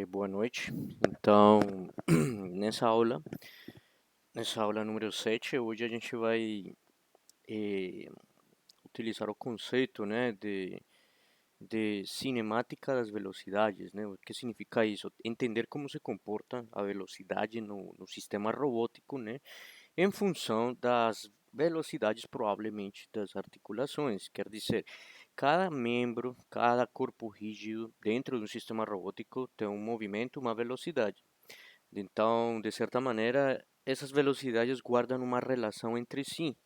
Boa noite. Então, nessa aula, nessa aula número 7, hoje a gente vai eh, utilizar o conceito, né, de cinemática das velocidades, né? O que significa isso? Entender como se comporta a velocidade no sistema robótico, né, em função das velocidades provavelmente das articulações. Quer dizer, cada membro, cada corpo rígido dentro de um sistema robótico tem um movimento, uma velocidade. Então, de certa maneira, essas velocidades guardam uma relação entre si.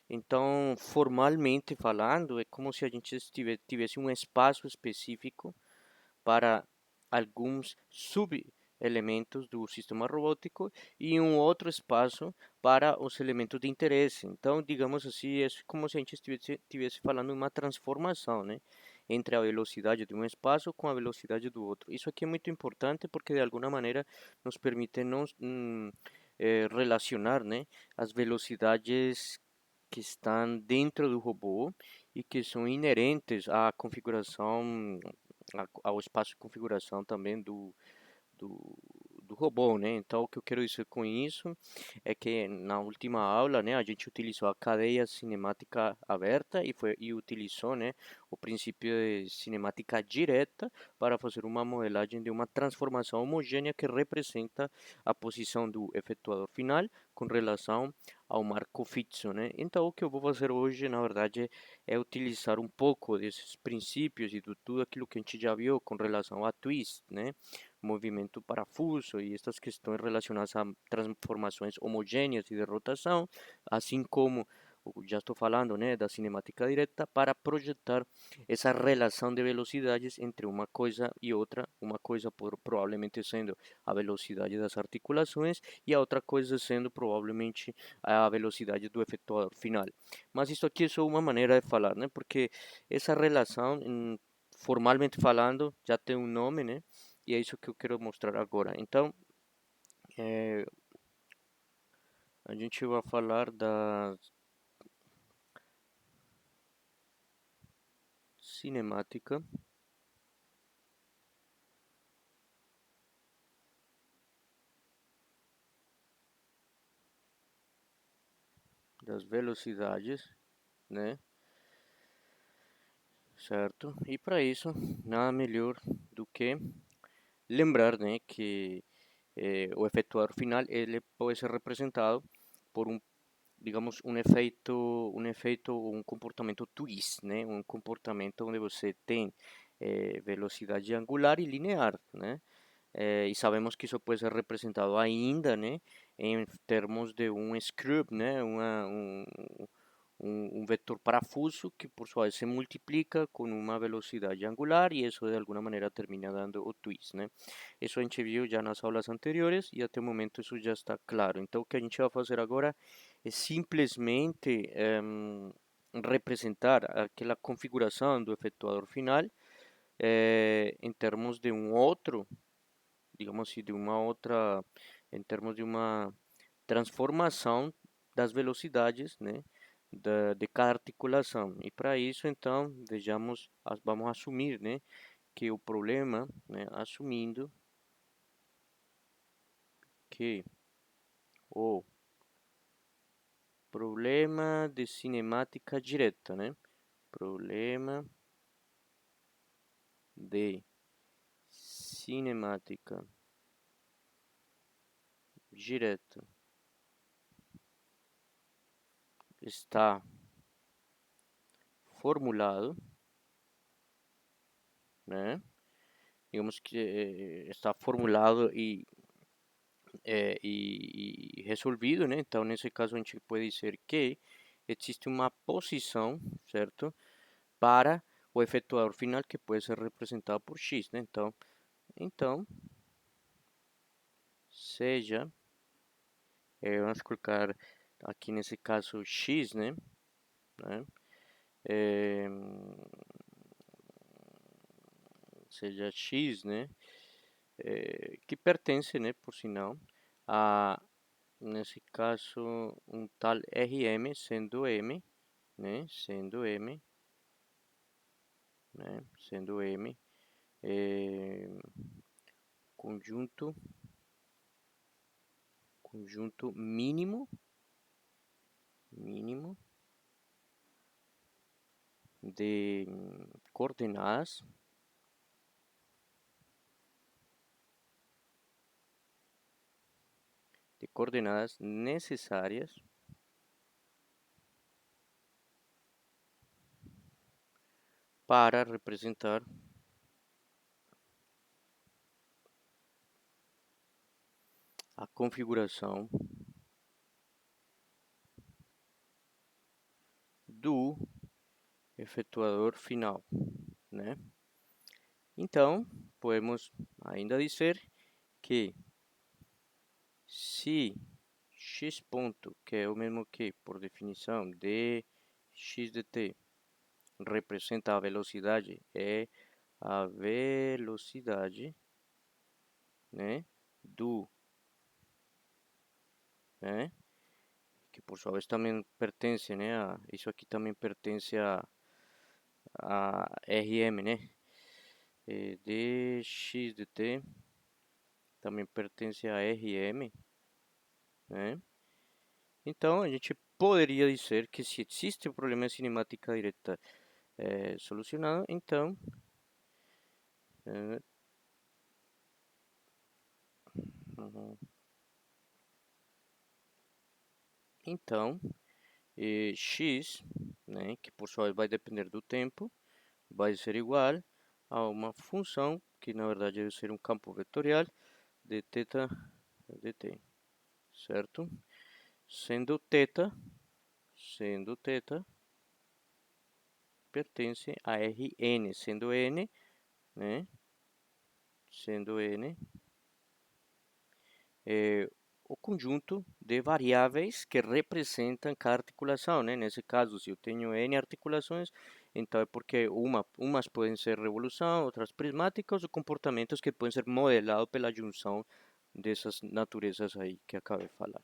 Então, formalmente falando, é como se a gente tivesse um espaço específico para alguns subelementos do sistema robótico e um outro espaço para os elementos de interesse. Então, digamos assim, é como se a gente estivesse falando de uma transformação, né, entre a velocidade de um espaço com a velocidade do outro. Isso aqui é muito importante porque de alguma maneira nos permite relacionar, né, as velocidades que estão dentro do robô e que são inerentes à configuração, ao espaço de configuração também do, do robô, né? Então, o que eu quero dizer com isso é que na última aula, né, a gente utilizou a cadeia cinemática aberta e utilizou, né, o princípio de cinemática direta para fazer uma modelagem de uma transformação homogênea que representa a posição do efetuador final com relação ao marco fixo, né? Então, o que eu vou fazer hoje, na verdade, é utilizar um pouco desses princípios e de tudo aquilo que a gente já viu com relação a twist, né? Movimento parafuso e estas questões relacionadas a transformações homogêneas e de rotação, assim como já estou falando, né, da cinemática direta para projetar essa relação de velocidades entre uma coisa e outra, uma coisa provavelmente sendo a velocidade das articulações e a outra coisa sendo provavelmente a velocidade do efetuador final. Mas isso aqui é só uma maneira de falar, né, porque essa relação, formalmente falando, já tem um nome, né, e é isso que eu quero mostrar agora. Então, é, a gente vai falar da cinemática das velocidades, né? Certo? E para isso, nada melhor do que lembrar, né, que o efetuador final ele pode ser representado por um, digamos, um efeito, um comportamento twist, né? Um comportamento onde você tem velocidade angular e linear, né? E sabemos que isso pode ser representado ainda, né, em termos de um scrub, né, um vetor parafuso que por sua vez se multiplica com uma velocidade angular e isso de alguma maneira termina dando o twist, né? Isso a gente viu já nas aulas anteriores e até o momento isso já está claro. Então o que a gente vai fazer agora é simplesmente representar aquela configuração do efetuador final em termos de um outro, digamos assim, de uma outra, em termos de uma transformação das velocidades, né, de cada articulação. E para isso, então, vejamos, vamos assumir, né, que o problema, né, assumindo que o problema de cinemática direta, né, problema de cinemática direta está formulado, né, digamos que está formulado e resolvido, né? Então, nesse caso, a gente pode dizer que existe uma posição, certo? Para o efetuador final que pode ser representado por x, né? Então seja, vamos colocar aqui nesse caso x, né? Eh, seja x, né? Que pertence, né, por sinal, a, nesse caso, um tal Rm, sendo m, né, sendo m, conjunto mínimo de coordenadas necesarias para representar a configuração do efetuador final, né? Então, podemos ainda dizer que se x ponto, que é o mesmo que, por definição, dx dt, representa a velocidade, é a velocidade, né, né, que por sua vez também pertence, né, isso aqui também pertence a Rm, né, dx dt também pertence a Rm, né. Então, a gente poderia dizer que se existe o problema de cinemática direta solucionado, então uhum, então x, né, que por sua vez vai depender do tempo, vai ser igual a uma função que na verdade deve ser um campo vetorial de θ dt, certo? Sendo θ pertence a Rn, sendo n, né? Sendo n o conjunto de variáveis que representam cada articulação, né? Nesse caso, se eu tenho n articulações, então é porque umas podem ser revolução, outras prismáticas, ou comportamentos que podem ser modelados pela junção dessas naturezas aí que acabei de falar,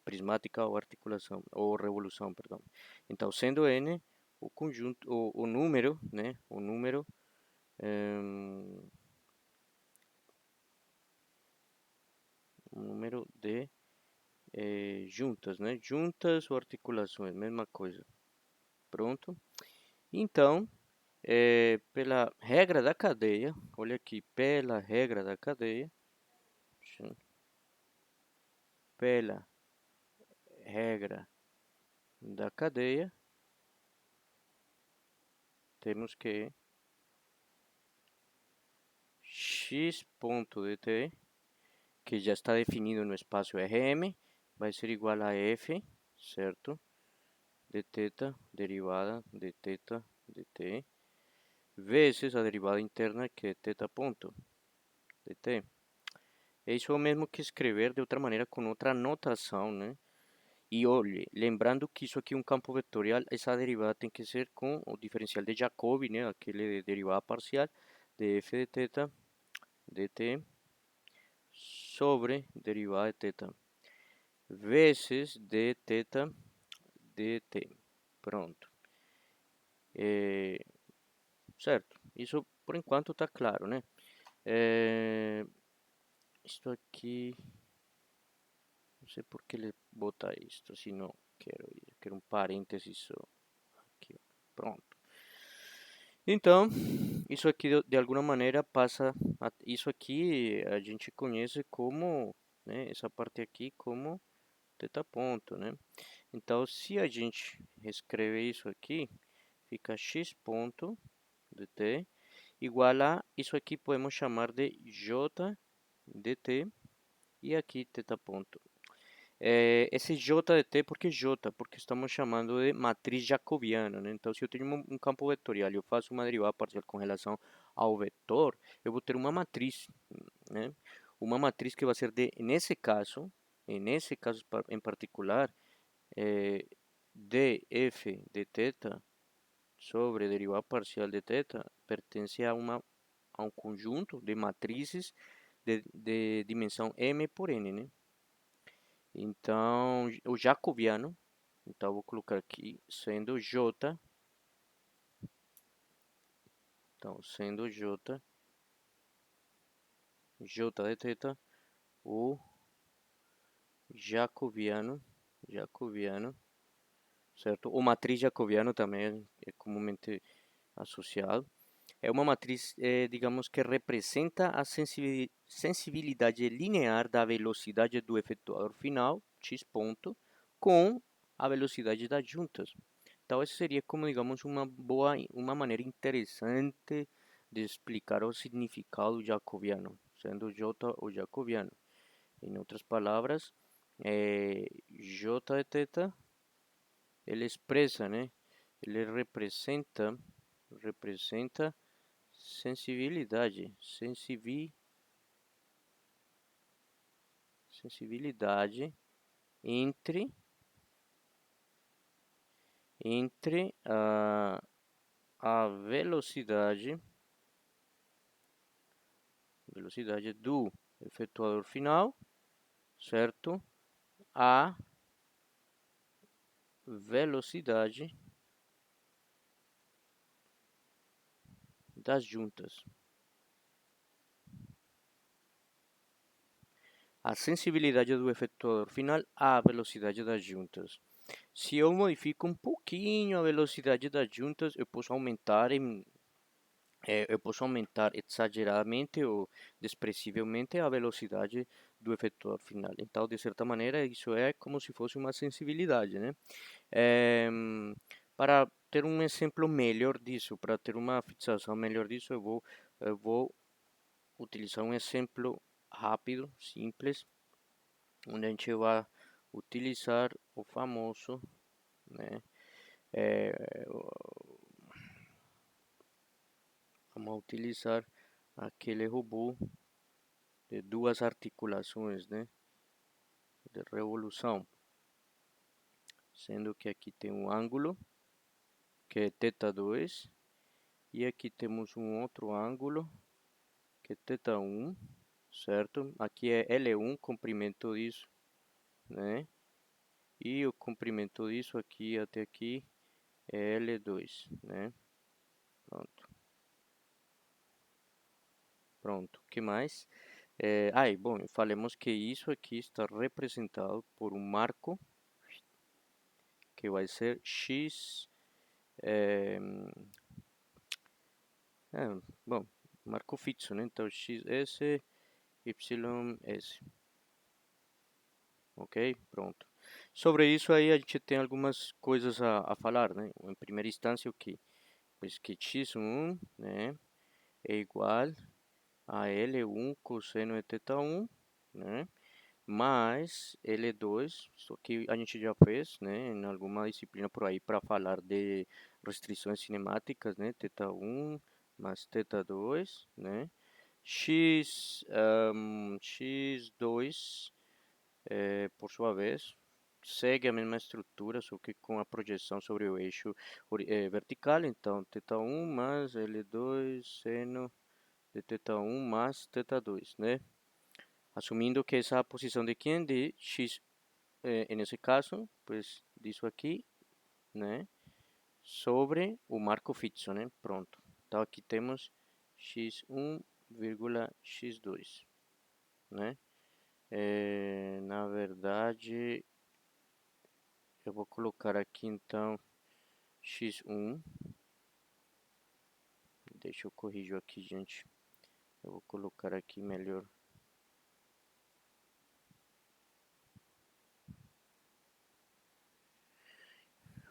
prismática ou articulação, ou revolução, perdão. Então, sendo n o conjunto, o número, né? O número de juntas, né? Juntas ou articulações, mesma coisa. Pronto. Então, pela regra da cadeia, olha aqui, pela regra da cadeia, pela regra da cadeia, temos que x ponto dt, que já está definido no espaço Rm, vai ser igual a f, certo? De θ derivada de θ dt, vezes a derivada interna que é θ ponto dt. É isso mesmo que escrever de outra maneira com outra notação, né? E olhe, lembrando que isso aqui é um campo vetorial, essa derivada tem que ser com o diferencial de Jacobi, né? Aquele de derivada parcial de f de θ dt sobre derivada de θ vezes d θ dt. Pronto. Certo. Isso por enquanto está claro, né? Isto aqui, não sei por que ele bota isto, se não quero um parênteses só aqui, ó. Pronto. Então, isso aqui de alguma maneira passa, isso aqui a gente conhece como, né, essa parte aqui como θ ponto, né? Então, se a gente reescrever isso aqui, fica x ponto dt igual a, isso aqui podemos chamar de j dt e aqui θ ponto. Esse j de t, por que j? Porque estamos chamando de matriz jacobiana, né? Então, se eu tenho um campo vetorial e eu faço uma derivada parcial com relação ao vetor, eu vou ter uma matriz, né? Uma matriz que vai ser de, nesse caso em particular, df de θ sobre derivada parcial de θ pertence a um conjunto de matrizes de dimensão m por n, né? Então, o jacobiano, então vou colocar aqui, sendo J, então sendo J J de θ, o jacobiano, certo? O matriz jacobiano também é comumente associado. É uma matriz, digamos, que representa a sensibilidade linear da velocidade do efetuador final, x ponto, com a velocidade das juntas. Então, essa seria como, digamos, uma maneira interessante de explicar o significado jacobiano, sendo J o jacobiano. Em outras palavras, J de θ, ele expressa, né? Ele representa sensibilidade entre a velocidade do efetuador final, certo? A velocidade das juntas. A sensibilidade do efetuador final à velocidade das juntas. Se eu modifico um pouquinho a velocidade das juntas, eu posso aumentar exageradamente ou despreciavelmente a velocidade do efetuador final. Então, de certa maneira, isso é como se fosse uma sensibilidade, né? Para ter um exemplo melhor disso, para ter uma fixação melhor disso, eu vou utilizar um exemplo rápido, simples, onde a gente vai utilizar o famoso, né? É, vamos utilizar aquele robô de duas articulações, né? De revolução, sendo que aqui tem um ângulo que é θ2 e aqui temos um outro ângulo que é θ1, certo? Aqui é L1, comprimento disso, né? E o comprimento disso aqui até aqui é L2, né? Pronto. Pronto. O que mais? Bom, falemos que isso aqui está representado por um marco que vai ser x, é, bom, marco fixo, né? Então, xs, ys, ok? Pronto. Sobre isso aí a gente tem algumas coisas a falar, né? Em primeira instância, o que? Pois que x1, né, é igual a L1 cosseno de θ1, né? Mais L2, isso que a gente já fez, né, em alguma disciplina por aí para falar de restrições cinemáticas, né, θ1 mais θ2, né, x2, por sua vez, segue a mesma estrutura, só que com a projeção sobre o eixo vertical, então θ1 mais L2 seno de θ1 mais θ2, né, assumindo que essa posição de quem? De x, nesse caso, pues disso aqui, né, sobre o marco fixo, né, pronto. Então aqui temos x1, x2, né. Na verdade, eu vou colocar aqui então x1, deixa eu corrigir aqui, gente, eu vou colocar aqui melhor.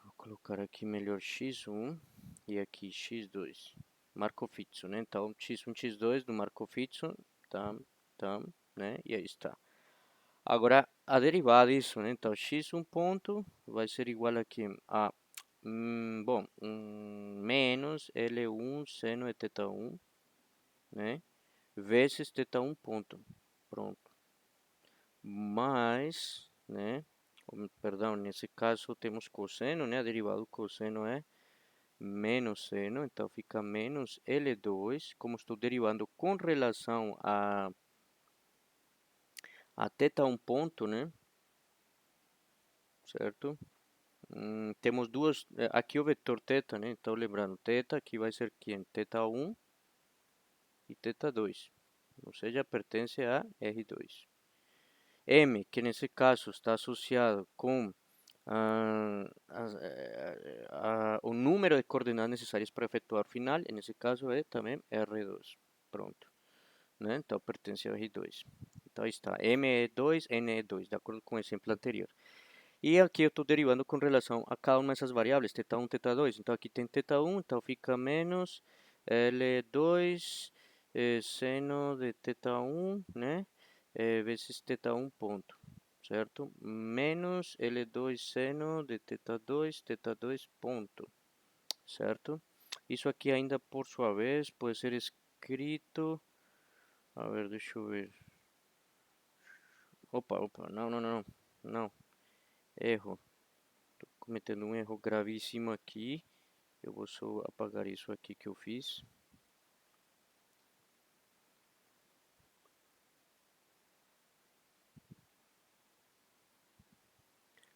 Vou colocar aqui melhor x1 e aqui x2. Marco fixo, né? Então, x1, x2 do marco fixo, tam, né? E aí está. Agora, a derivada disso, né? Então, x1 ponto vai ser igual aqui a, menos L1 seno de θ1, né? Vezes θ1 ponto. Pronto. Mais, né? Perdão, nesse caso temos cosseno, né? A derivada do cosseno é menos seno, então fica menos L2, como estou derivando com relação a θ1 ponto, né? Certo? Temos duas, aqui o vetor θ, né? Então lembrando, θ aqui vai ser quem? θ1 e θ2, ou seja, pertence a R2. M, que nesse caso está associado com o número de coordenadas necessárias para efetuar o final, nesse caso é também R2. Pronto, né? Então pertence ao R2. Então aí está, M é 2, N é 2, de acordo com o exemplo anterior. E aqui eu estou derivando com relação a cada uma dessas variáveis, θ1, θ2. Então aqui tem θ1, então fica menos L2 seno de θ1, né? Vezes θ1 ponto, certo? Menos L2 seno de θ2, θ2 ponto, certo? Isso aqui ainda por sua vez pode ser escrito, a ver, deixa eu ver. Opa, não, não, não, não, erro. Estou cometendo um erro gravíssimo aqui. Eu vou só apagar isso aqui que eu fiz.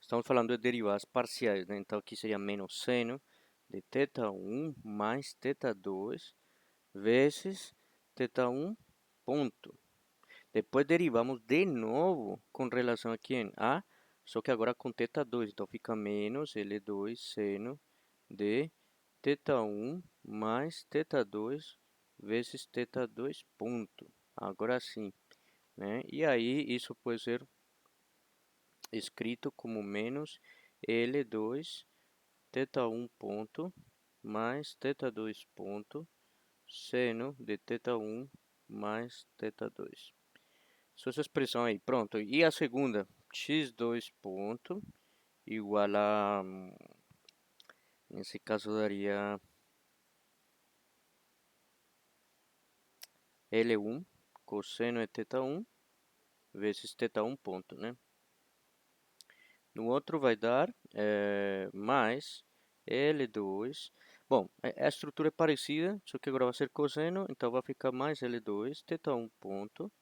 Estamos falando de derivadas parciais, né? Então aqui seria menos seno de θ1 mais θ2 vezes θ1 ponto. Depois derivamos de novo com relação a quem? A, só que agora com θ2. Então fica menos L2 seno de θ1 mais θ2 vezes θ2 ponto. Agora sim, né? E aí isso pode ser escrito como menos L2 θ1 ponto mais θ2 ponto seno de θ1 mais θ2. Só essa expressão aí, pronto. E a segunda, x2 ponto igual a, nesse caso daria L1 cosseno de θ1 vezes θ1 ponto, né? No outro vai dar mais L2. Bom, a estrutura é parecida, só que agora vai ser cosseno, então vai ficar mais L2, θ1 ponto,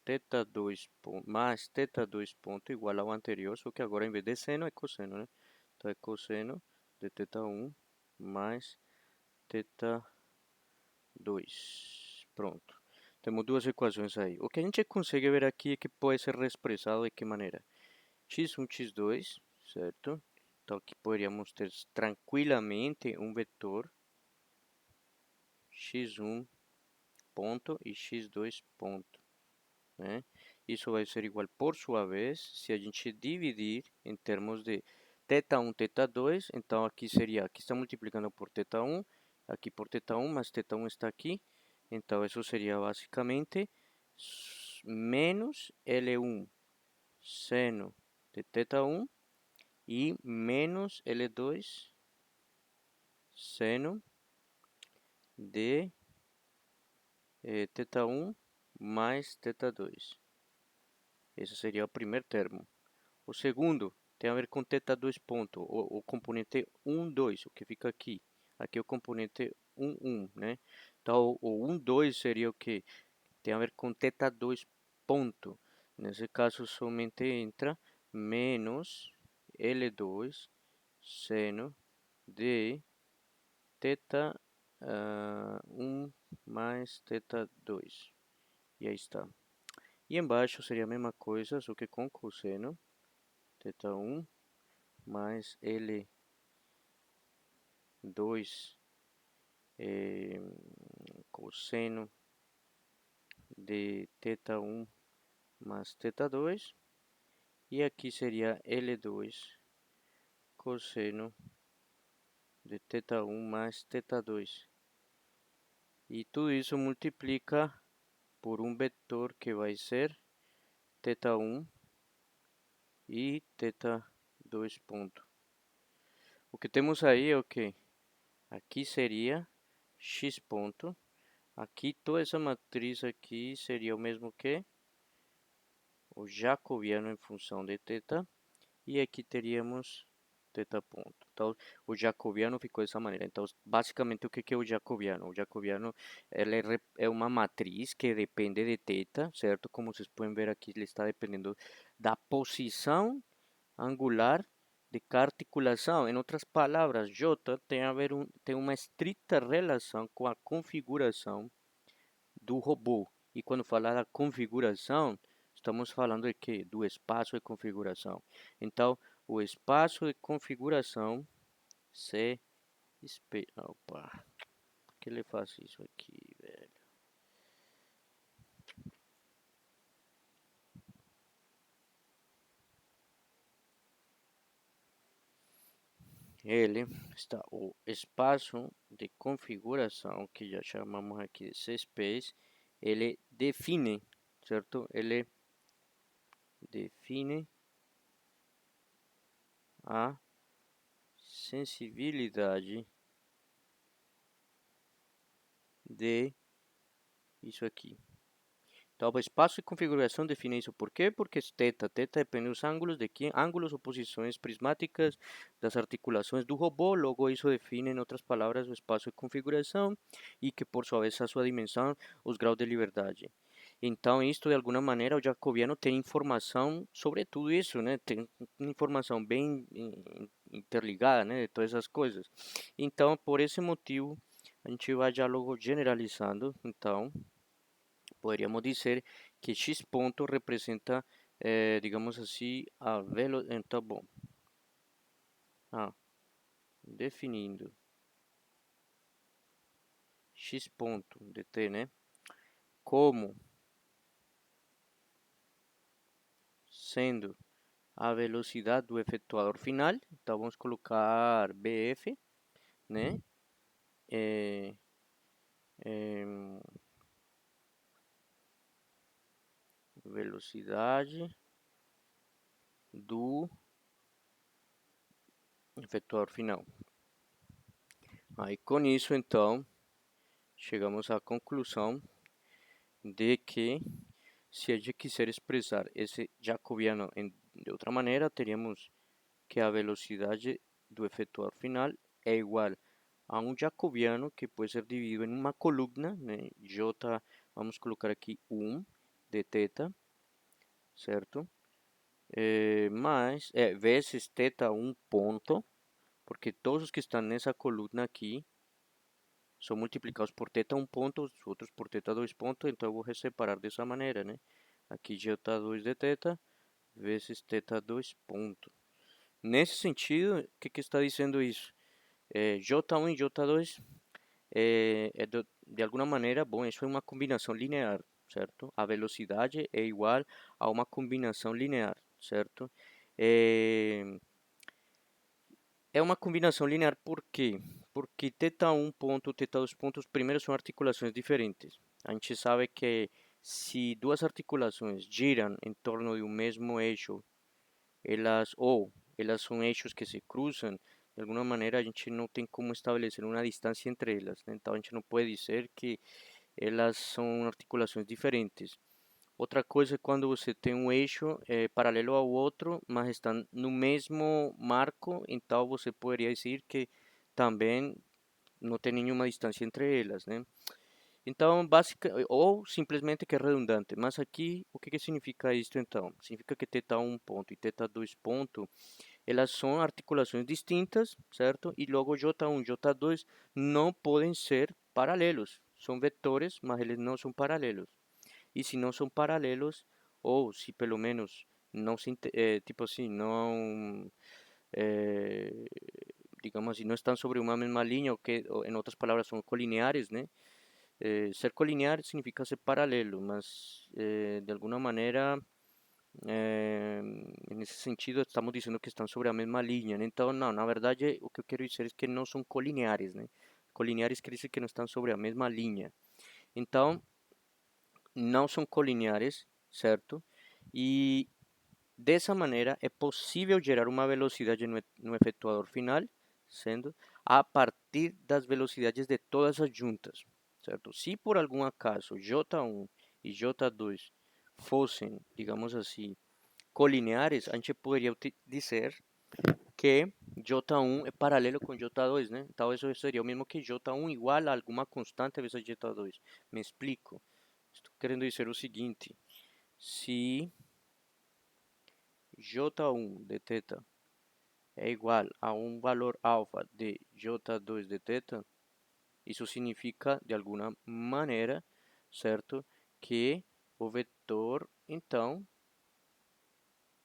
θ2 ponto, mais θ2 ponto igual ao anterior, só que agora em vez de seno é cosseno, né? Então é cosseno de θ1 mais θ2. Pronto. Temos duas equações aí. O que a gente consegue ver aqui é que pode ser reexpressado de que maneira? x1, x2, certo? Então aqui poderíamos ter tranquilamente um vetor x1 ponto e x2 ponto, né? Isso vai ser igual, por sua vez, se a gente dividir em termos de θ1, θ2, então aqui seria, aqui está multiplicando por θ1, aqui por θ1, mas θ1 está aqui, então isso seria basicamente menos L1 seno de θ1 e menos L2 seno de θ1 mais θ2. Esse seria o primeiro termo. O segundo tem a ver com θ2 ponto, o componente 1, 2, o que fica aqui. Aqui é o componente 1, 1, né? Então, o 1, 2 seria o que? Tem a ver com θ2 ponto. Nesse caso, somente entra menos L2 seno de θ1 mais θ2. E aí está. E embaixo seria a mesma coisa, só que com cosseno. θ1 mais L2 cosseno de θ1 mais θ2. E aqui seria L2 cosseno de θ1 mais θ2. E tudo isso multiplica por um vetor que vai ser θ1 e θ2 ponto. O que temos aí é o que? Aqui seria x ponto. Aqui toda essa matriz aqui seria o mesmo que o jacobiano em função de θ. E aqui teríamos θ ponto. Então, o jacobiano ficou dessa maneira. Então, basicamente, o que é o jacobiano? O jacobiano ele é uma matriz que depende de θ, certo? Como vocês podem ver aqui, ele está dependendo da posição angular de cada articulação. Em outras palavras, J tem uma estrita relação com a configuração do robô. E quando falar da configuração, estamos falando de quê? Do espaço de configuração. Então, o espaço de configuração se Opa, por que ele faz isso aqui, velho? Ele está o espaço de configuração, que já chamamos aqui de CSpace, ele define, certo? Ele define a sensibilidade de isso aqui. Então, o espaço de configuração define isso. Por quê? Porque θ. Θ depende dos ângulos, de que ângulos ou posições prismáticas das articulações do robô. Logo, isso define, em outras palavras, o espaço de configuração e que, por sua vez, a sua dimensão, os graus de liberdade. Então, isto, de alguma maneira, o jacobiano tem informação sobre tudo isso, né? Tem informação bem interligada, né? De todas essas coisas. Então, por esse motivo, a gente vai já logo generalizando. Então, podríamos dizer que x ponto representa, digamos assim, a velocidade. Então, bom, definindo x ponto de t, né, como sendo a velocidade do efetuador final. Então, vamos colocar bf, né, é, é, velocidade do efetuador final. Aí, com isso, então, chegamos à conclusão de que, se a gente quiser expressar esse jacobiano de outra maneira, teríamos que a velocidade do efetuador final é igual a um jacobiano que pode ser dividido em uma coluna, né? J, vamos colocar aqui 1 de θ, certo? Vezes θ 1 ponto, porque todos os que estão nessa coluna aqui são multiplicados por θ 1 ponto, os outros por θ 2 pontos, então eu vou separar dessa maneira, né? Aqui J2 de θ vezes θ2 ponto. Nesse sentido, o que está dizendo isso? J1 e J2 de alguma maneira, bom, isso é uma combinação linear, certo? A velocidade é igual a uma combinação linear, certo? É uma combinação linear por quê? Porque θ1 ponto, θ2 pontos, primeiro são articulações diferentes. A gente sabe que se duas articulações giram em torno de um mesmo eixo, elas são eixos que se cruzam, de alguma maneira a gente não tem como estabelecer uma distância entre elas, né? Então a gente não pode dizer que elas são articulações diferentes. Outra coisa é quando você tem um eixo paralelo ao outro, mas estão no mesmo marco, então você poderia dizer que também não tem nenhuma distância entre elas, né? Então, ou simplesmente que é redundante. Mas aqui, o que significa isso então? Significa que θ1 ponto e θ2 ponto, elas são articulações distintas, certo? E logo J1 e J2 não podem ser paralelos. São vetores, mas eles não são paralelos. E se não são paralelos, ou se pelo menos não se, tipo assim, não, eh, digamos assim, não estão sobre uma mesma linha, ou em outras palavras, são colineares, né? Ser colinear significa ser paralelo, mas de alguma maneira, nesse sentido, estamos dizendo que estão sobre a mesma linha, né? Então, não, na verdade, o que eu quero dizer é que não são colineares, né? Colineares quer dizer que não estão sobre a mesma linha. Então, não são colineares, certo? E dessa maneira é possível gerar uma velocidade no efetuador final, sendo a partir das velocidades de todas as juntas, certo? Se por algum acaso J1 e J2 fossem, digamos assim, colineares, a gente poderia dizer que J1 é paralelo com J2, né? Então isso seria o mesmo que J1 igual a alguma constante vezes J2. Me explico. Estou querendo dizer o seguinte: se J1 de θ é igual a um valor alfa de J2 de θ, isso significa, de alguma maneira, certo? Que o vetor, então,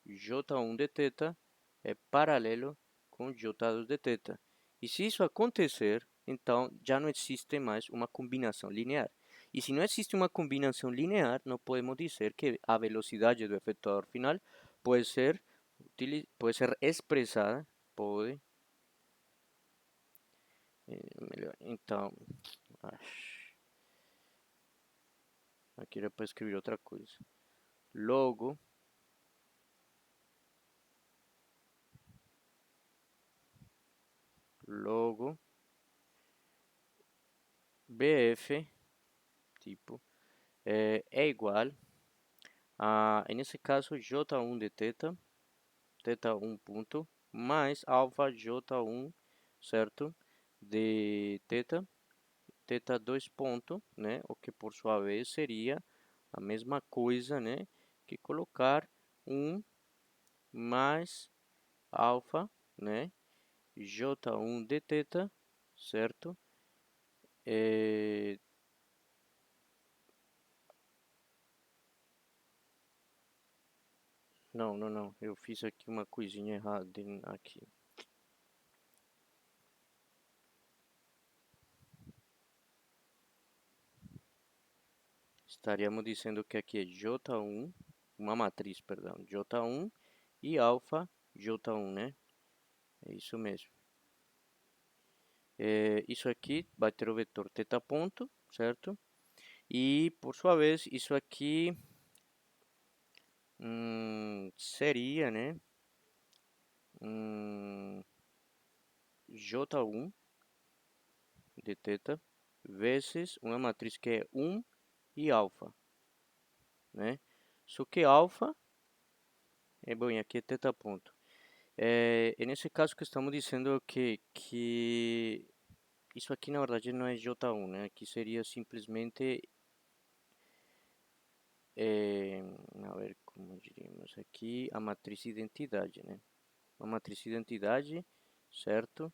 J1 de θ é paralelo com J2 de θ. E se isso acontecer, então já não existe mais uma combinação linear. E se não existe uma combinação linear, não podemos dizer que a velocidade do efetuador final pode ser, pode ser expressada, pode, melhor, então, aqui era para escrever outra coisa. Logo, logo, BF, tipo, é igual a, nesse caso, J1 de θ, θ1 ponto, mais alfa J1, certo? De θ, θ2 ponto, né? O que por sua vez seria a mesma coisa, né? Que colocar 1 mais alfa, né? J1 de θ, certo? É, não, não, não. Eu fiz aqui uma coisinha errada aqui. Estaríamos dizendo que aqui é J1, uma matriz, perdão, J1 e alfa J1, né? É isso mesmo. Isso aqui vai ter o vetor θ ponto, certo? E, por sua vez, isso aqui seria, né? J1 de θ vezes uma matriz que é 1 e alfa, né? Só que alfa bom, e aqui é θ ponto. E nesse caso que estamos dizendo que isso aqui na verdade não é J1, né? Aqui seria simplesmente, a ver como diríamos aqui, a matriz identidade, né? Uma matriz identidade, certo?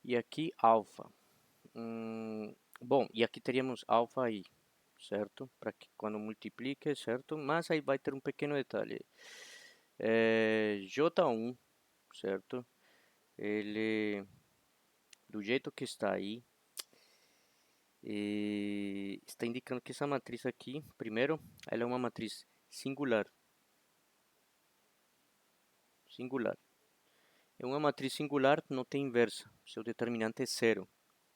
E aqui alfa. Bom, e aqui teríamos alfa aí, certo? Para que quando multiplique, certo? Mas aí vai ter um pequeno detalhe. J1, certo? Ele, do jeito que está aí, está indicando que essa matriz aqui, primeiro, ela é uma matriz singular. Singular. É uma matriz singular, não tem inversa. Seu determinante é zero.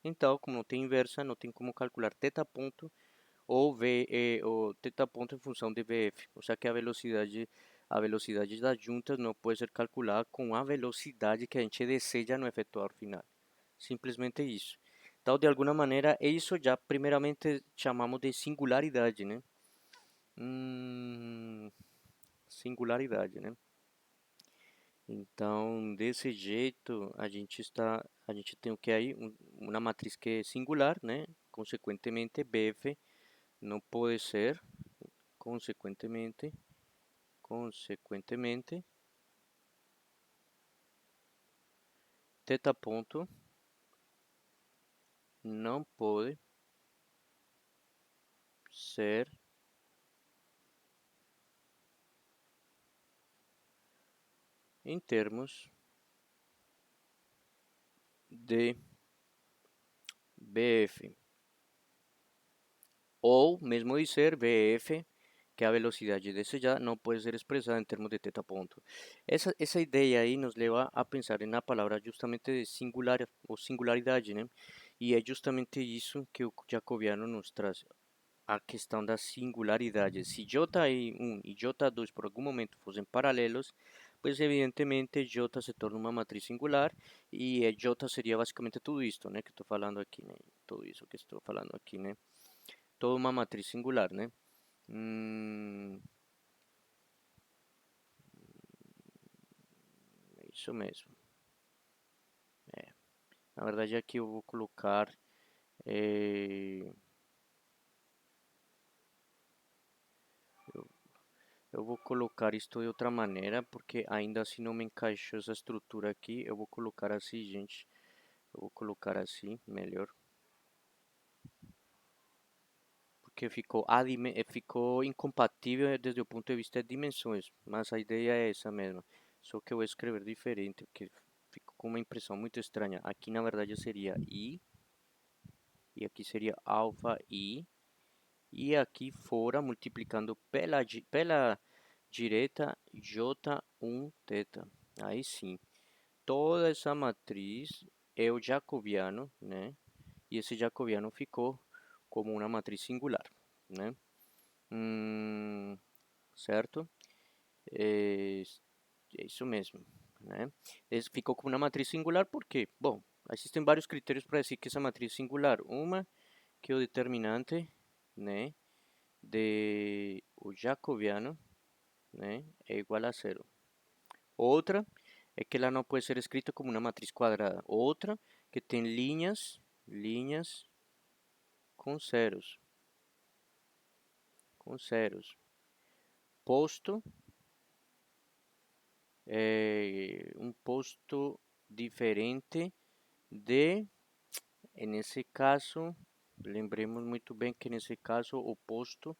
Então, como não tem inversa, não tem como calcular θ ponto ou ou θ ponto em função de VF. Ou seja que a velocidade das juntas não pode ser calculada com a velocidade que a gente deseja no efetuador final. Simplesmente isso. Então, de alguma maneira, isso já primeiramente chamamos de singularidade, né? Singularidade, né? Então, desse jeito, a gente tem o que aí? Uma matriz que é singular, né? Consequentemente, BF não pode ser, consequentemente, consequentemente, θ ponto não pode ser em termos de BF. Ou mesmo dizer VF, que a velocidade desejada não pode ser expressada em termos de θ ponto. Essa ideia aí nos leva a pensar na palavra justamente de singular ou singularidade, né? E é justamente isso que o jacobiano nos traz, a questão da singularidade. Se J1 e J2 por algum momento fossem paralelos, pues evidentemente J se torna uma matriz singular e J seria basicamente tudo isto, né, que estou falando aqui, né, tudo isso que estou falando aqui, né, toda uma matriz singular, né. É isso mesmo. Na verdade aqui eu vou colocar eh, eu vou colocar isto de outra maneira porque ainda assim não me encaixou essa estrutura aqui. Eu vou colocar assim, gente. Eu vou colocar assim, melhor. porque ficou incompatível desde o ponto de vista de dimensões, mas a ideia é essa mesma. Só que eu vou escrever diferente, porque ficou com uma impressão muito estranha. Aqui na verdade seria I, e aqui seria alfa I, e aqui fora, multiplicando pela direita, J1 θ. Aí sim, toda essa matriz é o jacobiano, né? E esse jacobiano ficou como uma matriz singular, né? Certo? É, é isso mesmo, né? Ficou como uma matriz singular porque, bom, existem vários critérios para dizer que essa matriz é singular. Uma, que o determinante, né, de o jacobiano, né, é igual a zero. Outra é que ela não pode ser escrita como uma matriz quadrada. Outra, que tem linhas com zeros. Posto, um posto diferente de, nesse caso, lembremos muito bem que nesse caso o posto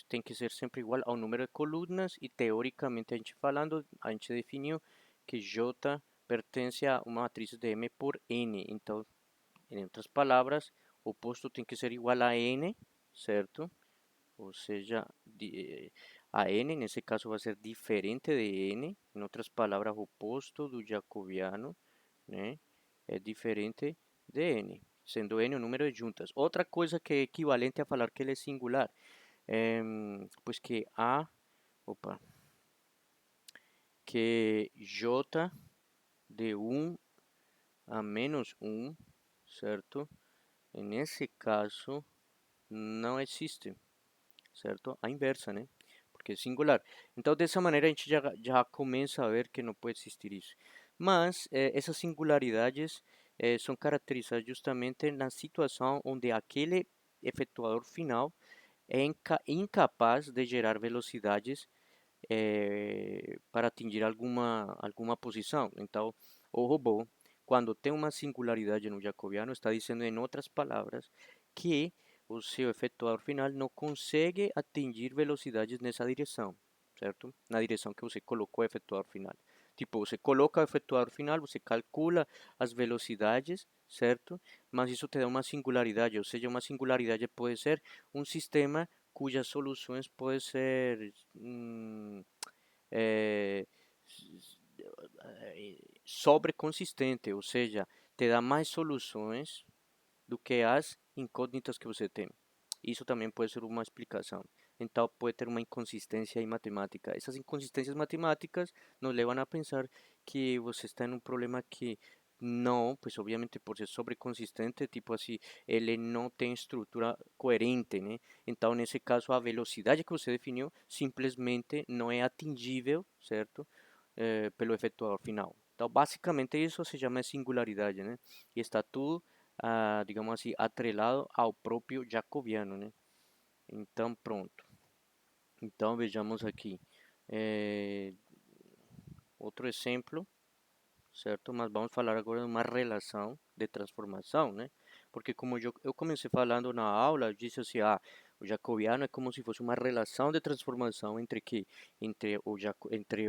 tem que ser sempre igual ao número de colunas e teoricamente a gente falando, a gente definiu que J pertence a uma matriz de M por N. Então, em outras palavras, o posto tem que ser igual a N, certo? Ou seja, a N nesse caso vai ser diferente de N. Em outras palavras, o posto do jacobiano, né, é diferente de N, sendo N o número de juntas. Outra coisa que é equivalente a falar que ele é singular, pues opa, que J de 1 a menos 1, certo? Nesse caso, não existe, certo? A inversa, né? Porque é singular. Então, dessa maneira, a gente já começa a ver que não pode existir isso. Mas, essas singularidades são caracterizadas justamente na situação onde aquele efetuador final é incapaz de gerar velocidades para atingir alguma posição. Então, o robô, quando tem uma singularidade no jacobiano, está dizendo, em outras palavras, que o seu efetuador final não consegue atingir velocidades nessa direção, certo? Na direção que você colocou o efetuador final. Tipo, você coloca o efetuador final, você calcula as velocidades, certo? Mas isso te dá uma singularidade, ou seja, uma singularidade pode ser um sistema cujas soluções podem ser é, sobreconsistente, ou seja, te dá mais soluções do que as incógnitas que você tem. Isso também pode ser uma explicação. Então, pode ter uma inconsistência em matemática. Essas inconsistências matemáticas nos levam a pensar que você está em um problema que não, pues obviamente por ser sobreconsistente, tipo assim, ele não tem estrutura coerente, né? Então, nesse caso, a velocidade que você definiu simplesmente não é atingível, certo? Pelo efetuador final. Então, basicamente, isso se chama singularidade, né? E está tudo, digamos assim, atrelado ao próprio jacobiano, né? Então, pronto. Então, vejamos aqui. Eh, outro exemplo, certo? Mas vamos falar agora de uma relação de transformação, né? Porque como eu comecei falando na aula, eu disse assim, o jacobiano é como se fosse uma relação de transformação entre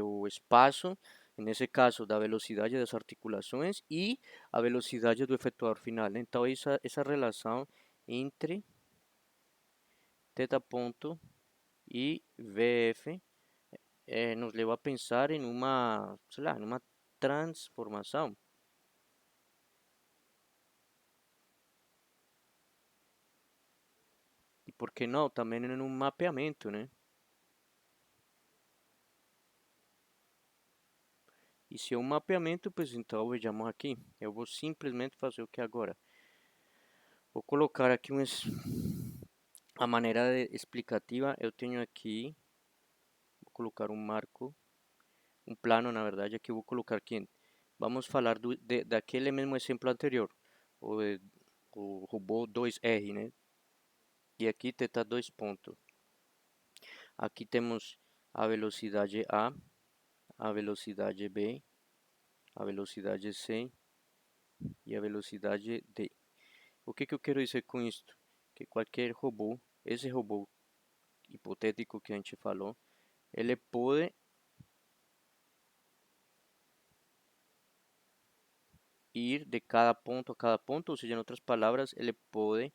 o espaço, nesse caso da velocidade das articulações e a velocidade do efetuador final, né? Então essa relação entre θ ponto e VF nos leva a pensar em uma, sei lá, em uma transformação. E por que não? Também em um mapeamento, né? E se é um mapeamento, pois então vejamos aqui. Eu vou simplesmente fazer o que agora? Vou colocar aqui a maneira explicativa. Eu tenho aqui, vou colocar um marco, um plano, na verdade, aqui eu vou colocar aqui. Vamos falar daquele mesmo exemplo anterior, o, o robô 2R, né? E aqui teta 2 pontos. Aqui temos a velocidade a velocidade B, a velocidade C e a velocidade D. O que eu quero dizer com isto? que qualquer robô, esse robô hipotético que a gente falou, ele pode ir de cada ponto a cada ponto, ou seja, em outras palavras, ele pode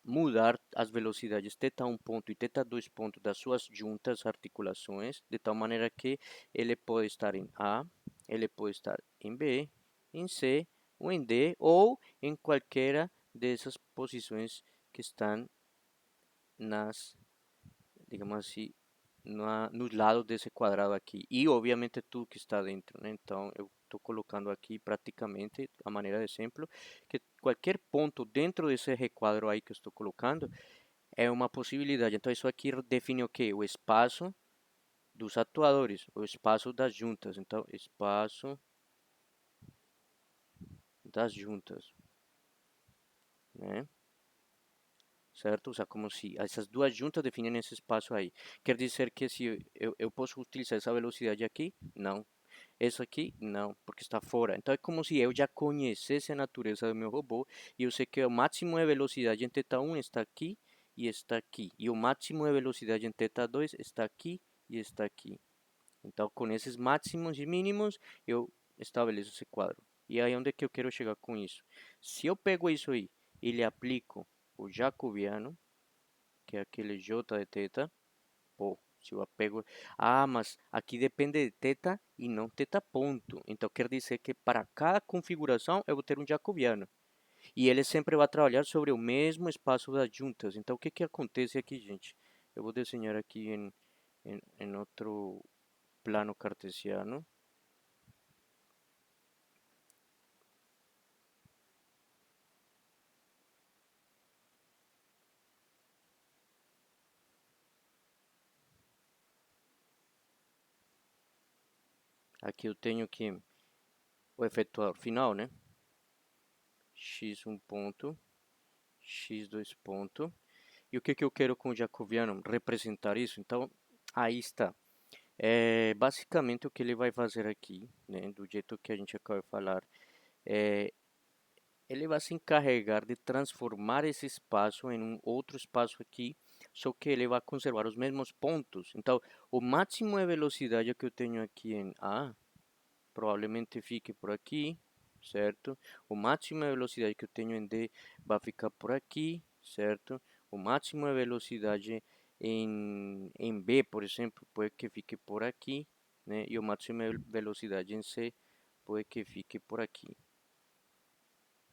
mudar as velocidades θ1 ponto e θ2 ponto das suas juntas articulações, de tal maneira que ele pode estar em A, ele pode estar em B, em C ou em D, ou em qualquer dessas posições que estão nas, digamos assim, nos lados desse quadrado aqui. E, obviamente, tudo que está dentro, né? Então, eu estou colocando aqui praticamente, a maneira de exemplo, que qualquer ponto dentro desse requadro aí que eu estou colocando é uma possibilidade. Então, isso aqui define o quê? O espaço dos atuadores, o espaço das juntas. Então, espaço das juntas, né? Certo? Ou seja, como se essas duas juntas definem esse espaço aí. Quer dizer que se eu posso utilizar essa velocidade aqui? Não. Essa aqui? Não, porque está fora. Então é como se eu já conhecesse a natureza do meu robô e eu sei que o máximo de velocidade em θ1 está aqui e está aqui. E o máximo de velocidade em θ2 está aqui e está aqui. Então, com esses máximos e mínimos, eu estabeleço esse quadro. E aí onde é que eu quero chegar com isso? Se eu pego isso aí e lhe aplico o jacobiano, que é aquele j de θ, pô, se eu pego... Ah, mas aqui depende de θ e não θ ponto. Então, quer dizer que para cada configuração eu vou ter um jacobiano. E ele sempre vai trabalhar sobre o mesmo espaço das juntas. Então, o que que acontece aqui, gente? Eu vou desenhar aqui em outro plano cartesiano. Aqui eu tenho que o efetuador final, né? x1 ponto, x2 ponto. E o que que eu quero com o jacobiano? Representar isso. Então, aí está. Basicamente o que ele vai fazer aqui, né, do jeito que a gente acaba de falar, é, ele vai se encarregar de transformar esse espaço em um outro espaço aqui, só que ele vai conservar os mesmos pontos. Então, o máximo de velocidade que eu tenho aqui em A provavelmente fique por aqui, certo? O máximo de velocidade que eu tenho em D vai ficar por aqui, certo? O máximo de velocidade em B, por exemplo, pode que fique por aqui, né? E o máximo de velocidade em C pode que fique por aqui.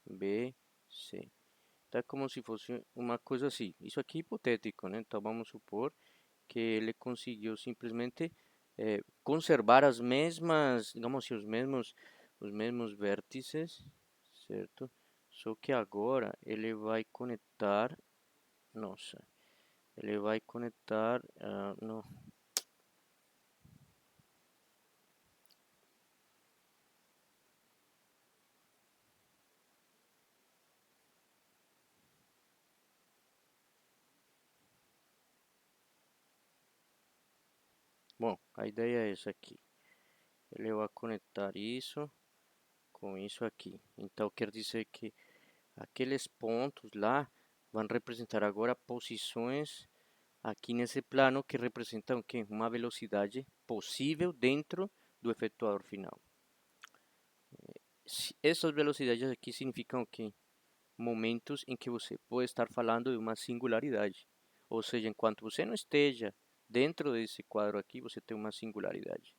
B, C. Então é como se fosse uma coisa assim. Isso aqui é hipotético, né? Então vamos supor que ele conseguiu simplesmente conservar as mesmas, digamos assim, os mesmos vértices, certo? Só que agora ele vai conectar, nossa, ele vai conectar, não, bom, a ideia é essa aqui. Ele vai conectar isso com isso aqui. Então quer dizer que aqueles pontos lá vão representar agora posições aqui nesse plano que representam o quê? Uma velocidade possível dentro do efetuador final. Essas velocidades aqui significam o quê? Momentos em que você pode estar falando de uma singularidade. Ou seja, enquanto você não esteja dentro desse quadro aqui, você tem uma singularidade.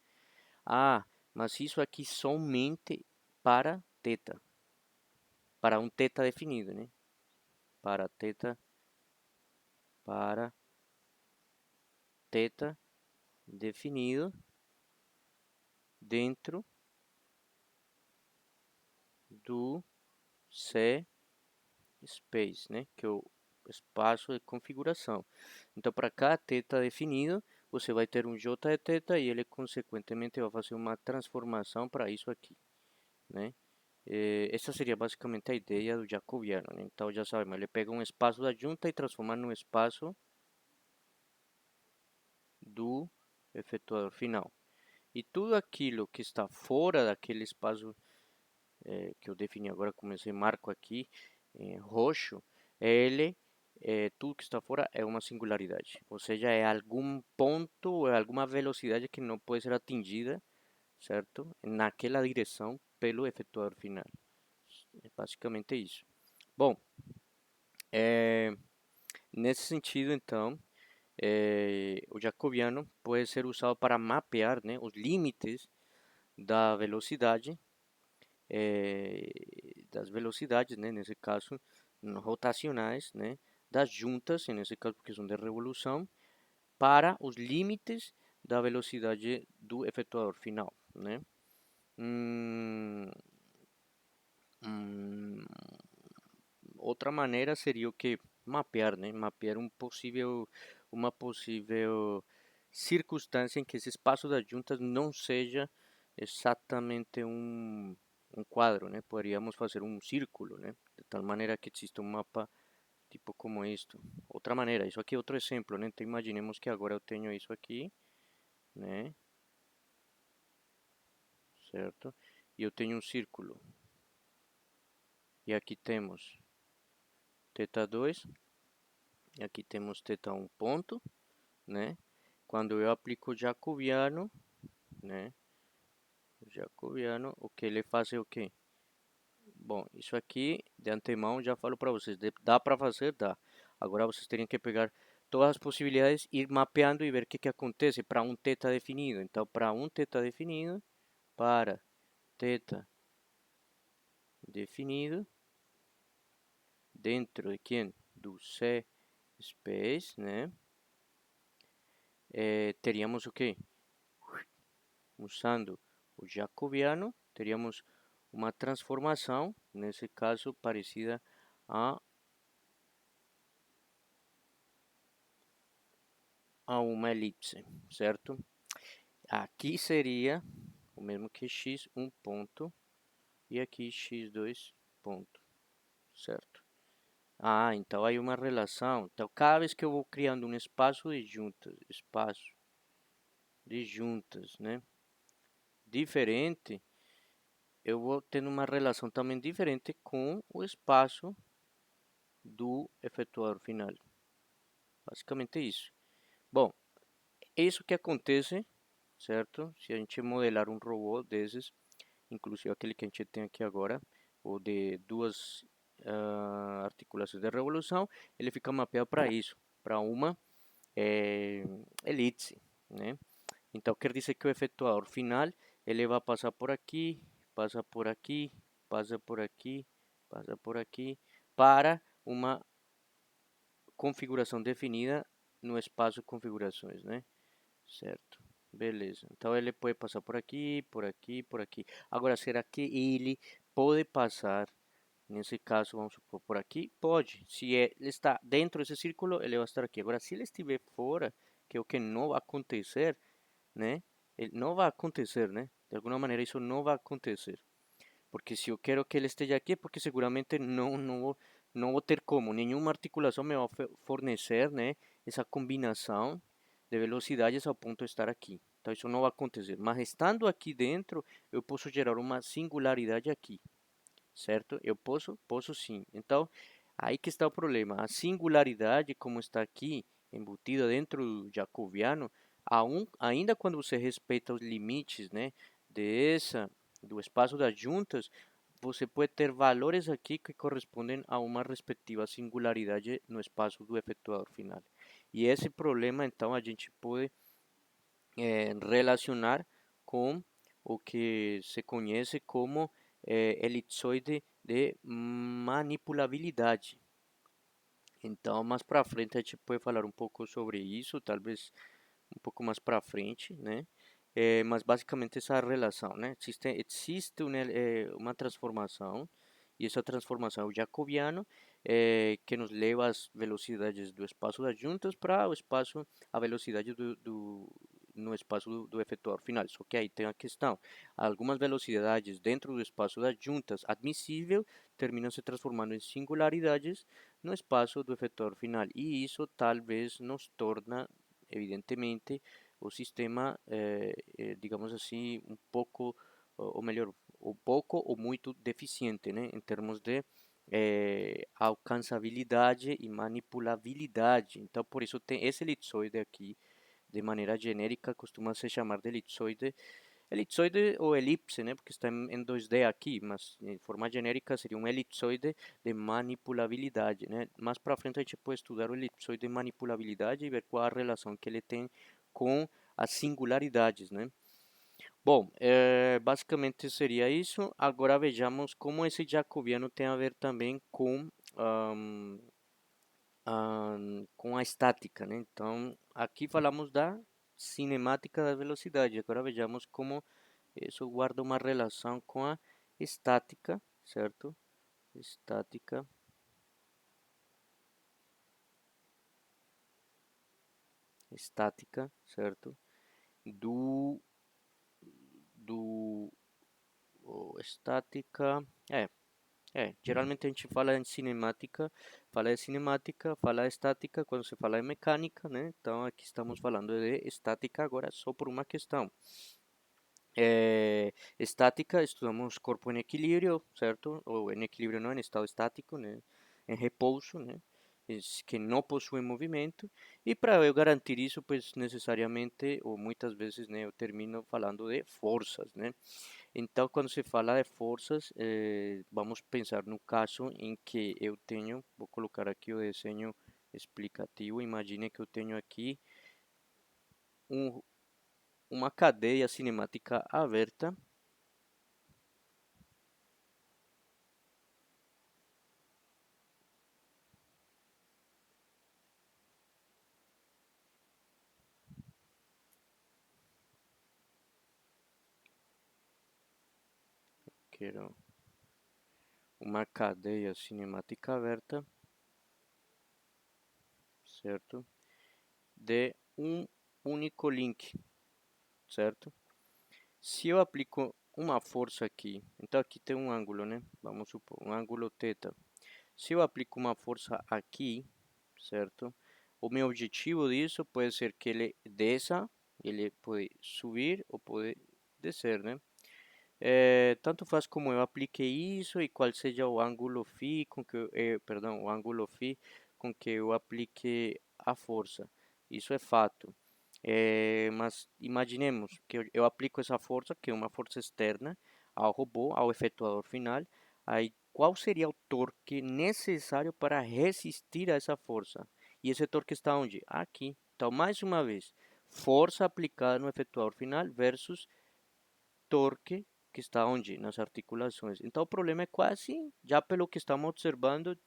Ah, mas isso aqui somente para θ, para um θ definido, né? Para θ, para θ definido dentro do C space, né? Que é o espaço de configuração. Então, para cada θ definido, você vai ter um j de θ e ele, consequentemente, vai fazer uma transformação para isso aqui, né? Essa seria basicamente a ideia do jacobiano, né? Então, já sabemos, ele pega um espaço da junta e transforma no espaço do efetuador final. E tudo aquilo que está fora daquele espaço que eu defini agora como esse marco aqui, roxo, ele tudo que está fora é uma singularidade, ou seja, é algum ponto ou é alguma velocidade que não pode ser atingida, certo? Naquela direção pelo efetuador final. É basicamente isso. Bom, nesse sentido, então, o jacobiano pode ser usado para mapear, né, os limites da velocidade, das velocidades, né, nesse caso, rotacionais, né, das juntas, nesse caso porque são de revolução, para os limites da velocidade do efetuador final, né? Hum, hum, outra maneira seria o que? Mapear, né? Mapear uma possível circunstância em que esse espaço das juntas não seja exatamente um quadro, né? Poderíamos fazer um círculo, né? De tal maneira que exista um mapa tipo como isto. Outra maneira, isso aqui é outro exemplo, né? Então imaginemos que agora eu tenho isso aqui, né? Certo? E eu tenho um círculo. E aqui temos θ2, e aqui temos θ1 ponto, né? Quando eu aplico o jacobiano, né? O jacobiano, o que ele faz é o quê? Bom, isso aqui de antemão já falo para vocês, dá para fazer, dá. Agora vocês teriam que pegar todas as possibilidades, ir mapeando e ver o que acontece para um θ definido. Então, para um θ definido, para θ definido, dentro de quem? Do C space, né? Teríamos o quê? Usando o jacobiano, teríamos uma transformação, nesse caso parecida a, a uma elipse, certo? Aqui seria o mesmo que x1 ponto e aqui x2 ponto, certo? Ah, então aí uma relação. Então, cada vez que eu vou criando um espaço de juntas, né? Diferente, eu vou tendo uma relação também diferente com o espaço do efetuador final. Basicamente isso. Bom, é isso que acontece, certo? Se a gente modelar um robô desses, inclusive aquele que a gente tem aqui agora, ou de duas articulações de revolução, ele fica mapeado para isso, para uma elipse, né? Então quer dizer que o efetuador final ele vai passar por aqui, passa por aqui, passa por aqui, passa por aqui, para uma configuração definida no espaço de configurações, né? Certo. Beleza. Então ele pode passar por aqui, por aqui, por aqui. Agora, será que ele pode passar, nesse caso, vamos supor, por aqui? Pode. Se ele está dentro desse círculo, ele vai estar aqui. Agora, se ele estiver fora, que é o que não vai acontecer, né? Ele não vai acontecer, né? De alguma maneira isso não vai acontecer. Porque se eu quero que ele esteja aqui, é porque seguramente não vou ter como. Nenhuma articulação me vai fornecer, né, essa combinação de velocidades ao ponto de estar aqui. Então isso não vai acontecer. Mas estando aqui dentro, eu posso gerar uma singularidade aqui, certo? Eu posso sim. Então, aí que está o problema. A singularidade, como está aqui, embutida dentro do jacobiano, ainda quando você respeita os limites, né, dessa, do espaço das juntas, você pode ter valores aqui que correspondem a uma respectiva singularidade no espaço do efetuador final. E esse problema, então, a gente pode relacionar com o que se conhece como elipsoide de manipulabilidade. Então, mais para frente a gente pode falar um pouco sobre isso, talvez um pouco mais para frente, né? Mas basicamente essa relação, né? Existe uma transformação e essa transformação é o jacobiano que nos leva às velocidades do espaço das juntas para o espaço, a velocidade no espaço do efetuador final. Só que aí tem a questão, algumas velocidades dentro do espaço das juntas admissível terminam se transformando em singularidades no espaço do efetuador final e isso talvez nos torna evidentemente o sistema, digamos assim, um pouco, ou melhor, um pouco ou muito deficiente, né, em termos de alcançabilidade e manipulabilidade. Então, por isso tem esse elipsoide aqui, de maneira genérica, costuma se chamar de elipsoide ou elipse, né? Porque está em 2D aqui, mas em forma genérica seria um elipsoide de manipulabilidade, né? Mais para frente a gente pode estudar o elipsoide de manipulabilidade e ver qual a relação que ele tem com as singularidades, né? Bom, basicamente seria isso. Agora vejamos como esse jacobiano tem a ver também com a estática, né? Então, aqui falamos da cinemática da velocidade. Agora vejamos como isso guarda uma relação com a estática, certo? Estática, estática, certo? Do, estática, geralmente a gente fala em cinemática, fala de cinemática, fala de estática quando se fala de mecânica, né? Então aqui estamos falando de estática agora só por uma questão. Estática, estudamos corpo em equilíbrio, certo? Ou em equilíbrio não, em estado estático, né? Em repouso, né? Que não possui movimento. E para eu garantir isso, pues necessariamente, ou muitas vezes, né, eu termino falando de forças, né? Então, quando se fala de forças, vamos pensar no caso em que eu tenho, vou colocar aqui o desenho explicativo, imagine que eu tenho aqui um, uma cadeia cinemática aberta, quero uma cadeia cinemática aberta, certo? De um único link, certo? Se eu aplico uma força aqui, então aqui tem um ângulo, né? Vamos supor, um ângulo θ. Se eu aplico uma força aqui, certo? O meu objetivo disso pode ser que ele desça, ele pode subir ou pode descer, né? Tanto faz como eu aplique isso e qual seja o ângulo φ com que perdão, o ângulo φ com que eu aplique a força. Isso é fato. Mas imaginemos que eu aplico essa força, que é uma força externa, ao robô, ao efetuador final. Aí, qual seria o torque necessário para resistir a essa força? E esse torque está onde? Aqui. Então, mais uma vez, força aplicada no efetuador final versus torque que está onde? Nas articulações. Então, o problema é quase, já pelo que estamos observando,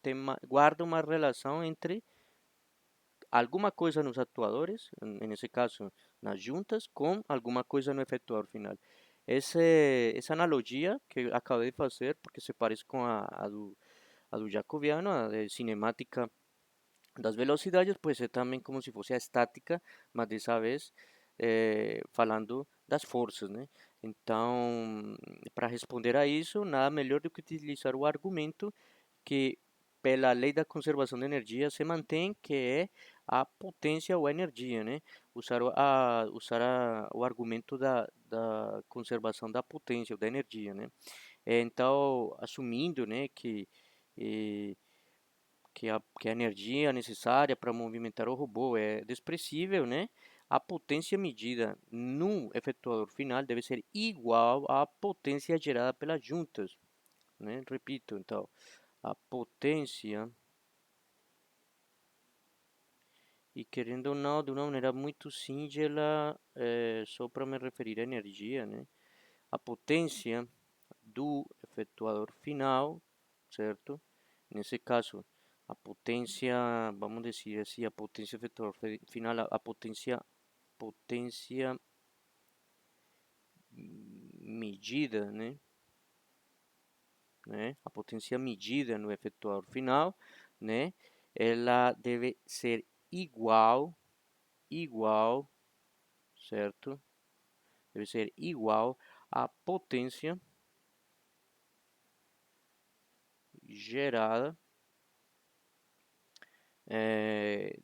guarda uma relação entre alguma coisa nos atuadores, nesse caso nas juntas, com alguma coisa no efetuador final. Essa analogia que acabei de fazer, porque se parece com a do Jacobiano, a de cinemática das velocidades, pues é também como se fosse a estática, mas dessa vez falando das forças, né? Então, para responder a isso, nada melhor do que utilizar o argumento que pela lei da conservação de energia se mantém, que é a potência ou a energia, né? Usar o argumento da conservação da potência ou da energia, né? Então, assumindo, né, eh, que a energia necessária para movimentar o robô é desprezível, né? A potência medida no efetuador final deve ser igual à potência gerada pelas juntas, né? Repito, então, a potência, e querendo ou não, de uma maneira muito singela, só para me referir à energia, né? A potência do efetuador final, certo? Nesse caso, a potência, vamos dizer assim, a potência efetuador final, a potência medida, né? A potência medida no efetuador final, né? Ela deve ser igual, certo? Deve ser igual à potência gerada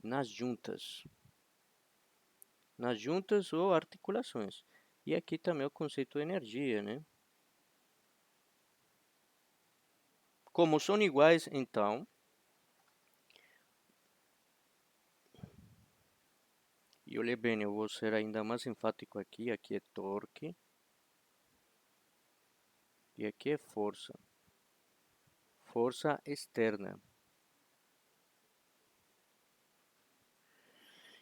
nas juntas ou articulações. E aqui também o conceito de energia, né? Como são iguais, então, e olhe bem, eu vou ser ainda mais enfático aqui. Aqui é torque e aqui é força. Força externa.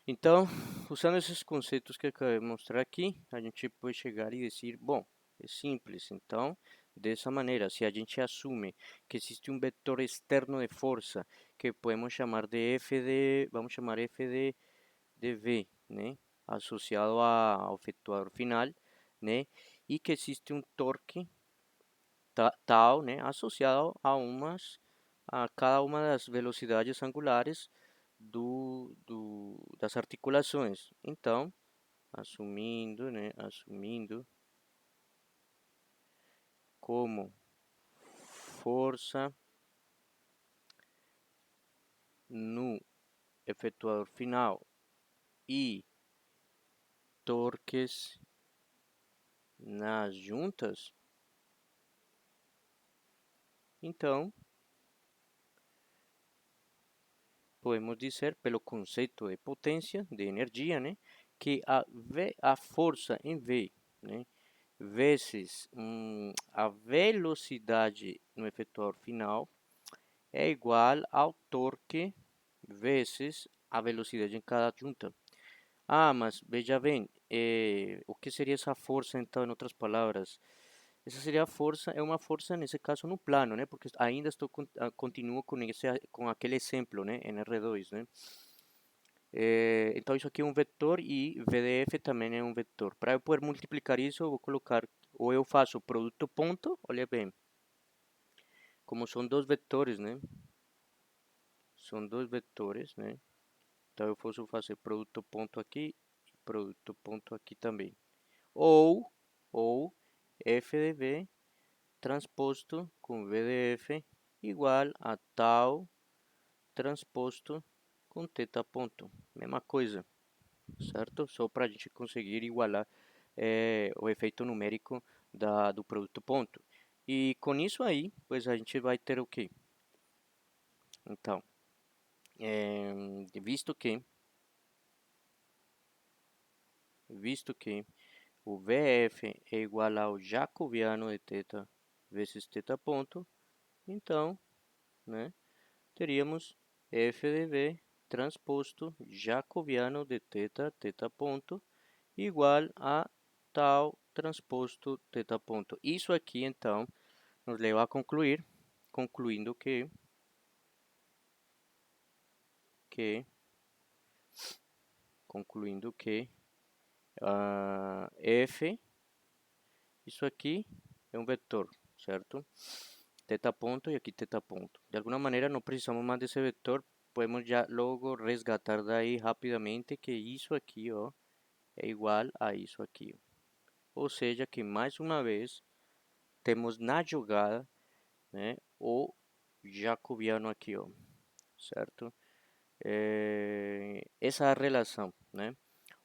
Então, usando esses conceitos que acabei de mostrar aqui, a gente pode chegar e dizer, bom, é simples. Então, dessa maneira, se a gente assume que existe um vetor externo de força, que podemos chamar de F de, vamos chamar F de V, né, associado ao efetuador final, né, e que existe um torque tal, né, associado a cada uma das velocidades angulares das articulações. Então, assumindo, né, assumindo como força no efetuador final e torques nas juntas, então podemos dizer, pelo conceito de potência, de energia, né, que a força em V, né, vezes a velocidade no efetuador final é igual ao torque vezes a velocidade em cada junta. Ah, mas veja bem, o que seria essa força então, em outras palavras? Essa seria a força, é uma força nesse caso no plano, né? Porque ainda continuo com aquele exemplo, né? Em R2, né? Então isso aqui é um vetor e VDF também é um vetor. Para eu poder multiplicar isso, eu vou colocar, ou eu faço produto ponto, olha bem, como são dois vetores, né? São dois vetores, né? Então eu posso fazer produto ponto aqui e produto ponto aqui também. Ou f de v transposto com v de f igual a tal transposto com θ ponto. Mesma coisa, certo? Só para a gente conseguir igualar o efeito numérico do produto ponto. E com isso aí, pois a gente vai ter o quê? Então, visto que o VF é igual ao jacobiano de θ vezes θ ponto, então, né, teríamos f de v transposto jacobiano de θ ponto, igual a tal transposto θ ponto. Isso aqui, então, nos leva a concluir, concluindo que, concluindo que f, isso aqui é um vetor, certo? Θ ponto e aqui θ ponto. De alguma maneira não precisamos mais desse vetor, podemos já logo resgatar daí rapidamente que isso aqui, ó, é igual a isso aqui. Ou seja, que mais uma vez temos na jogada, né, o jacobiano aqui, ó, certo? Essa é a relação, né?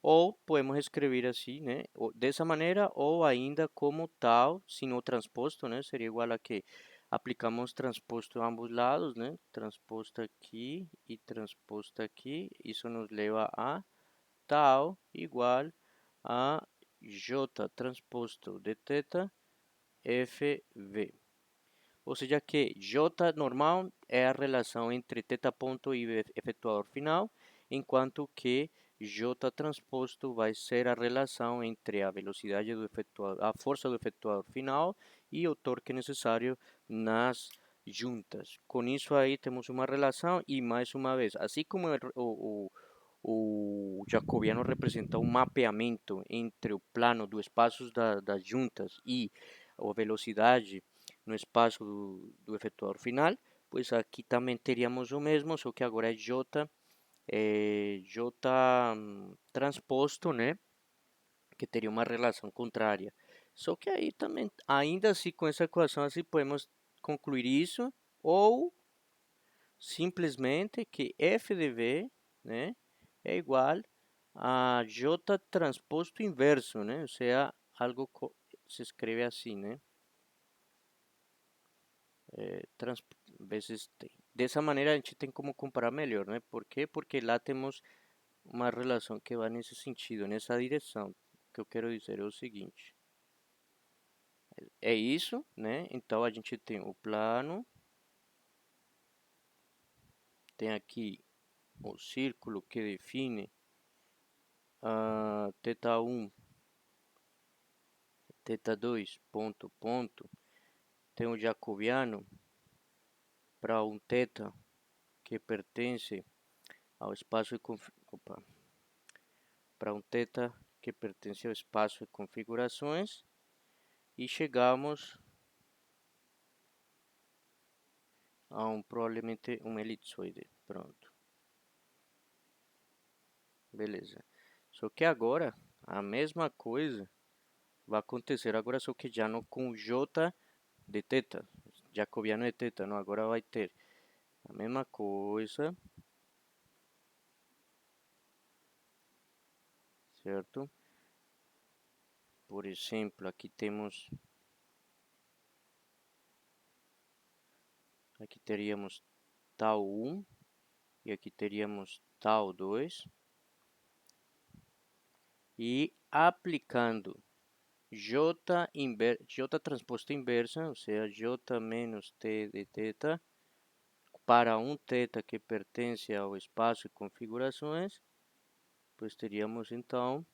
Ou podemos escrever assim, né? Dessa maneira, ou ainda como tal, se não transposto, né? Seria igual a que aplicamos transposto a ambos lados, né? Transposto aqui e transposto aqui. Isso nos leva a tal igual a j transposto de θ fv. Ou seja que j normal é a relação entre θ ponto e efetuador final, enquanto que j transposto vai ser a relação entre a velocidade do efetuador, a força do efetuador final e o torque necessário nas juntas. Com isso aí temos uma relação e mais uma vez, assim como o jacobiano representa um mapeamento entre o plano dos espaços das juntas e a velocidade no espaço do efetuador final, pois aqui também teríamos o mesmo, só que agora é J transposto, né? Que teria uma relação contrária. Só que aí também, ainda assim, com essa equação, assim, podemos concluir isso, ou simplesmente que f de v, né, é igual a j transposto inverso, né? Ou seja, algo se escreve assim, né? vezes t. Dessa maneira a gente tem como comparar melhor, né? Por quê? Porque lá temos uma relação que vai nesse sentido, nessa direção. O que eu quero dizer é o seguinte: é isso, né? Então a gente tem o plano, tem aqui o círculo que define a θ1, θ2, ponto, ponto. Tem o jacobiano para um θ que pertence ao espaço de para um θ que pertence ao espaço de configurações e chegamos a provavelmente um elipsoide. Pronto, beleza. Só que agora a mesma coisa vai acontecer agora, só que já no com j de θ, jacobiano de θ, não? Agora vai ter a mesma coisa, certo? Por exemplo, aqui teríamos tal 1 e aqui teríamos tal 2 e aplicando j transposta inversa, ou seja, j menos t de θ para um θ que pertence ao espaço de configurações, pois teríamos então,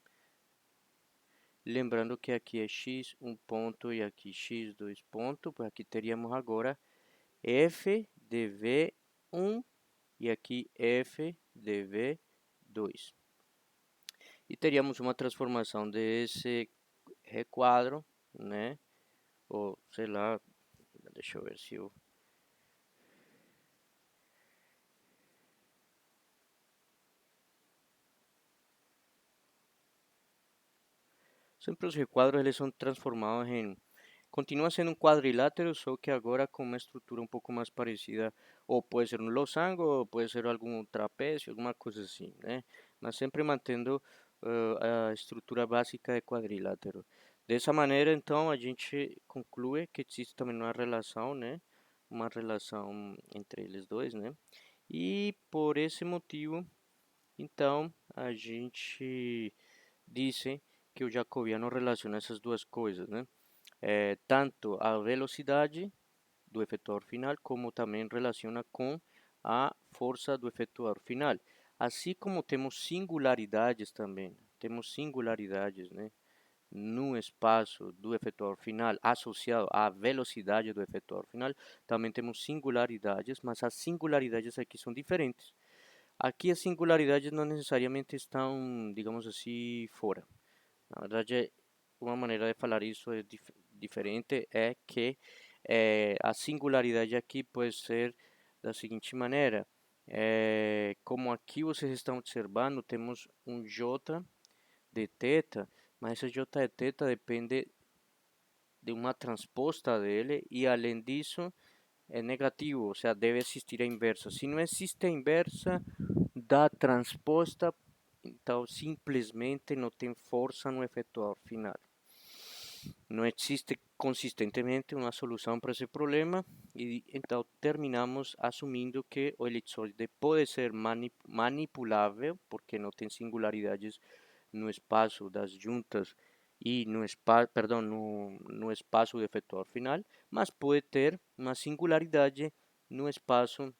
lembrando que aqui é x um ponto e aqui x dois pontos, pois aqui teríamos agora f de v1 e aqui f de v2. E teríamos uma transformação desse requadro, né? Ou sei lá, deixa eu ver se eu. Sempre os requadros eles são transformados em. Continua sendo um quadrilátero, só que agora com uma estrutura um pouco mais parecida. Ou pode ser um losango, ou pode ser algum trapézio, alguma coisa assim, né? Mas sempre mantendo a estrutura básica de quadrilátero. Dessa maneira, então, a gente conclui que existe também uma relação, né? Uma relação entre eles dois, né? E por esse motivo, então, a gente disse que o jacobiano relaciona essas duas coisas, né? Tanto a velocidade do efetuador final, como também relaciona com a força do efetuador final. Assim como temos singularidades também, temos singularidades, né? No espaço do efetuador final associado à velocidade do efetuador final, também temos singularidades, mas as singularidades aqui são diferentes. Aqui as singularidades não necessariamente estão, digamos assim, fora. Na verdade, uma maneira de falar isso é diferente, é que a singularidade aqui pode ser da seguinte maneira. Como aqui vocês estão observando, temos um j de θ, mas esse j de θ depende de uma transposta dele e além disso é negativo, ou seja, deve existir a inversa. Se não existe a inversa da transposta, então simplesmente não tem força no efetuador final. Não existe consistentemente uma solução para esse problema e então terminamos assumindo que o elipsoide pode ser manipulável, porque não tem singularidades no espaço das juntas e no espaço, perdão, no espaço do efetuador final, mas pode ter uma singularidade no espaço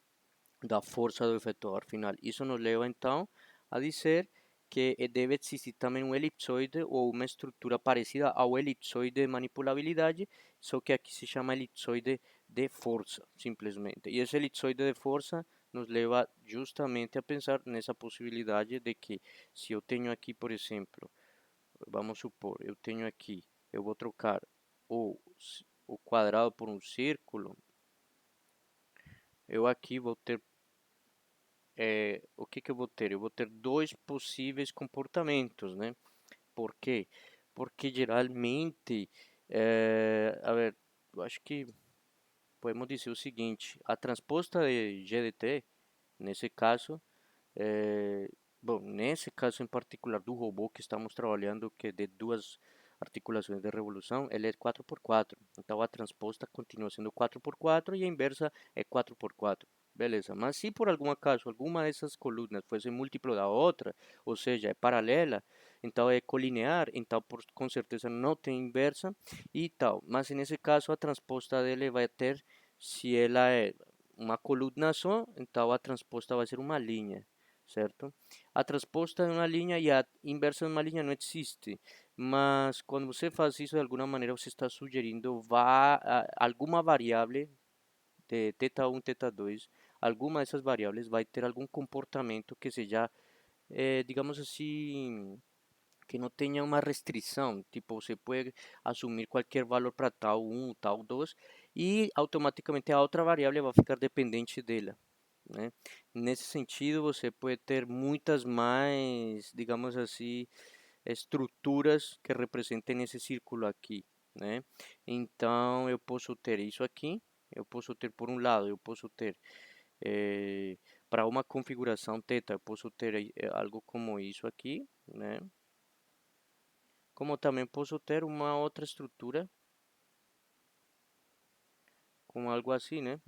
da força do efetuador final. Isso nos leva então a dizer que deve existir também um elipsoide ou uma estrutura parecida ao elipsoide de manipulabilidade, só que aqui se chama elipsoide de força, simplesmente. E esse elipsoide de força nos leva justamente a pensar nessa possibilidade de que se eu tenho aqui, por exemplo, vamos supor, eu tenho aqui, eu vou trocar o, o quadrado por um círculo, eu aqui vou ter o que que eu vou ter? Eu vou ter dois possíveis comportamentos, né? Por quê? Porque geralmente, a ver, eu acho que podemos dizer o seguinte: a transposta de GDT, nesse caso, bom, nesse caso em particular do robô que estamos trabalhando, que é de duas, articulações de revolução, ela é 4x4. Então a transposta continua sendo 4x4 e a inversa é 4x4. Beleza, mas se por algum acaso alguma dessas colunas fosse múltiplo da outra, ou seja, é paralela, então é colinear, então com certeza não tem inversa e tal. Mas nesse caso a transposta dele vai ter, se ela é uma coluna só, então a transposta vai ser uma linha, certo? A transposta de uma linha e a inversa de uma linha não existe, mas quando você faz isso de alguma maneira você está sugerindo alguma variável de θ1, θ2, alguma dessas variáveis vai ter algum comportamento que seja, digamos assim, que não tenha uma restrição, tipo, você pode assumir qualquer valor para tal um tal 2 e automaticamente a outra variável vai ficar dependente dela, né? Nesse sentido, você pode ter muitas mais, digamos assim, estruturas que representem esse círculo aqui, né? Então, eu posso ter isso aqui, eu posso ter, por um lado, eu posso ter, para uma configuração θ, eu posso ter algo como isso aqui, né? Como também posso ter uma outra estrutura com algo assim, né?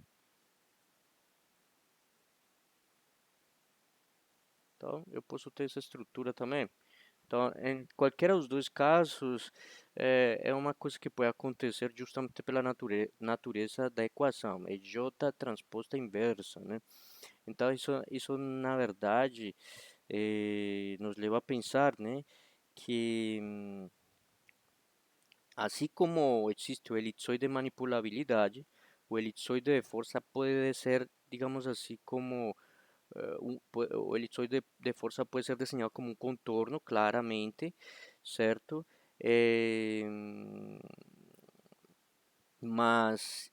Então, eu posso ter essa estrutura também. Então, em qualquer dos dois casos, é uma coisa que pode acontecer justamente pela natureza da equação, é J transposta inversa, né? Então, isso na verdade, nos leva a pensar, né, que assim como existe o elipsoide de manipulabilidade, o elipsoide de força pode ser, digamos assim, como o elipsoide de força pode ser desenhado como um contorno, claramente, certo? Eh, mas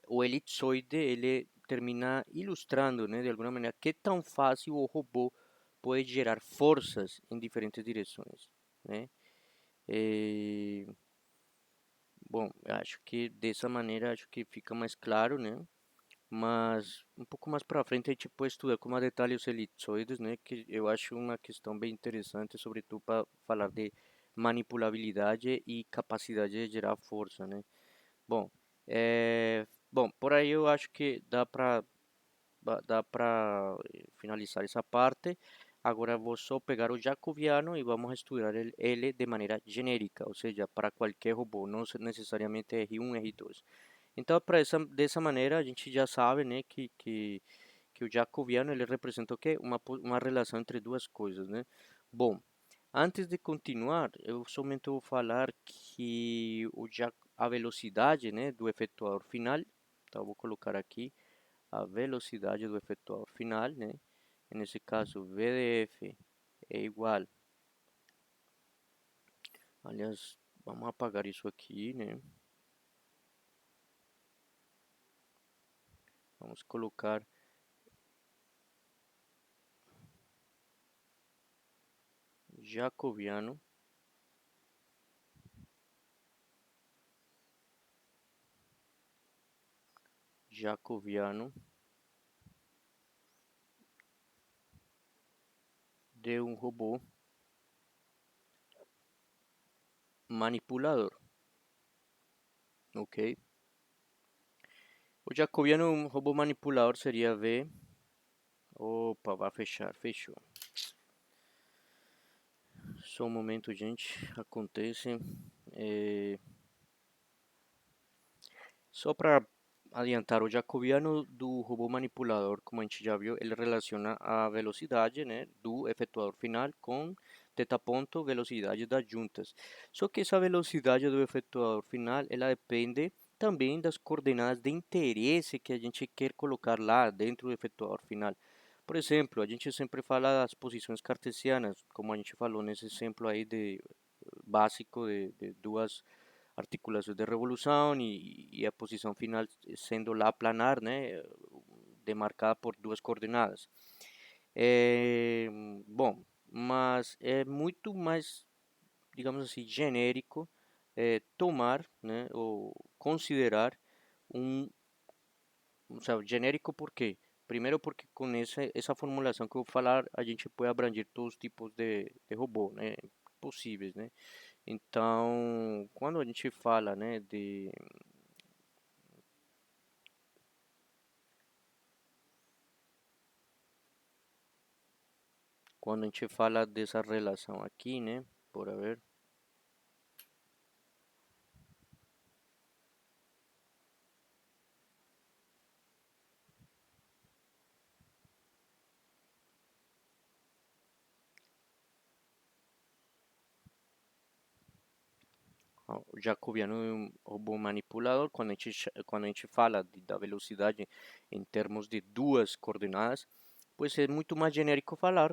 o elipsoide ele termina ilustrando, né, de alguma maneira, que tão fácil o robô pode gerar forças em diferentes direções, né? Eh, bom, acho que dessa maneira acho que fica mais claro, né? Mas um pouco mais para frente a gente pode estudar com mais detalhe os elipsoides, né? Que eu acho uma questão bem interessante, sobretudo para falar de manipulabilidade e capacidade de gerar força, né? Bom, bom, por aí eu acho que dá para finalizar essa parte. Agora vou só pegar o jacobiano e vamos estudar ele de maneira genérica, ou seja, para qualquer robô, não necessariamente R1, R2. Então, dessa maneira, a gente já sabe, né, que o jacobiano ele representa o quê? Uma relação entre duas coisas, né? Bom, antes de continuar, eu somente vou falar que a velocidade, né, do efetuador final, então vou colocar aqui a velocidade do efetuador final, né? Nesse caso, VDF é igual, aliás, vamos apagar isso aqui, né? Vamos colocar jacobiano jacobiano de um robô manipulador, ok? O jacobiano de um robô manipulador seria V. Opa, vai fechar, fechou. Só um momento, gente, acontece. É, Só para adiantar, o jacobiano do robô manipulador, como a gente já viu, ele relaciona a velocidade, né, do efetuador final com θ ponto, velocidade das juntas. Só que essa velocidade do efetuador final, ela depende também das coordenadas de interesse que a gente quer colocar lá dentro do efetuador final. Por exemplo, a gente sempre fala das posições cartesianas, como a gente falou nesse exemplo aí básico de duas articulações de revolução e a posição final sendo lá planar, né, demarcada por duas coordenadas. É, bom, mas é muito mais, digamos assim, genérico tomar, né, ou considerar um, o sea, genérico por quê? Primeiro porque com essa formulação que eu vou falar, a gente pode abranger todos os tipos de robô, né, possíveis, né? Então, quando a gente fala, né, de quando a gente fala dessa relação aqui, né, por haver, ó, o jacobiano é um robô manipulador, quando a gente fala da velocidade em termos de duas coordenadas, pois é muito mais genérico falar,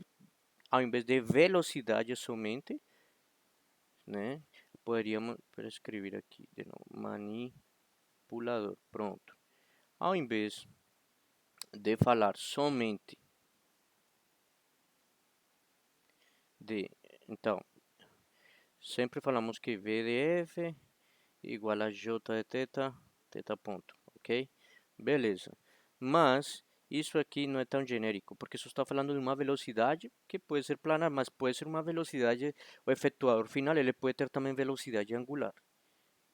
ao invés de velocidade somente, né, poderíamos escrever aqui de novo, manipulador, pronto. Ao invés de falar somente de, então, sempre falamos que V de F igual a J de teta, teta ponto, ok? Beleza. Mas isso aqui não é tão genérico, porque só está falando de uma velocidade que pode ser planar, mas pode ser uma velocidade, o efetuador final ele pode ter também velocidade angular.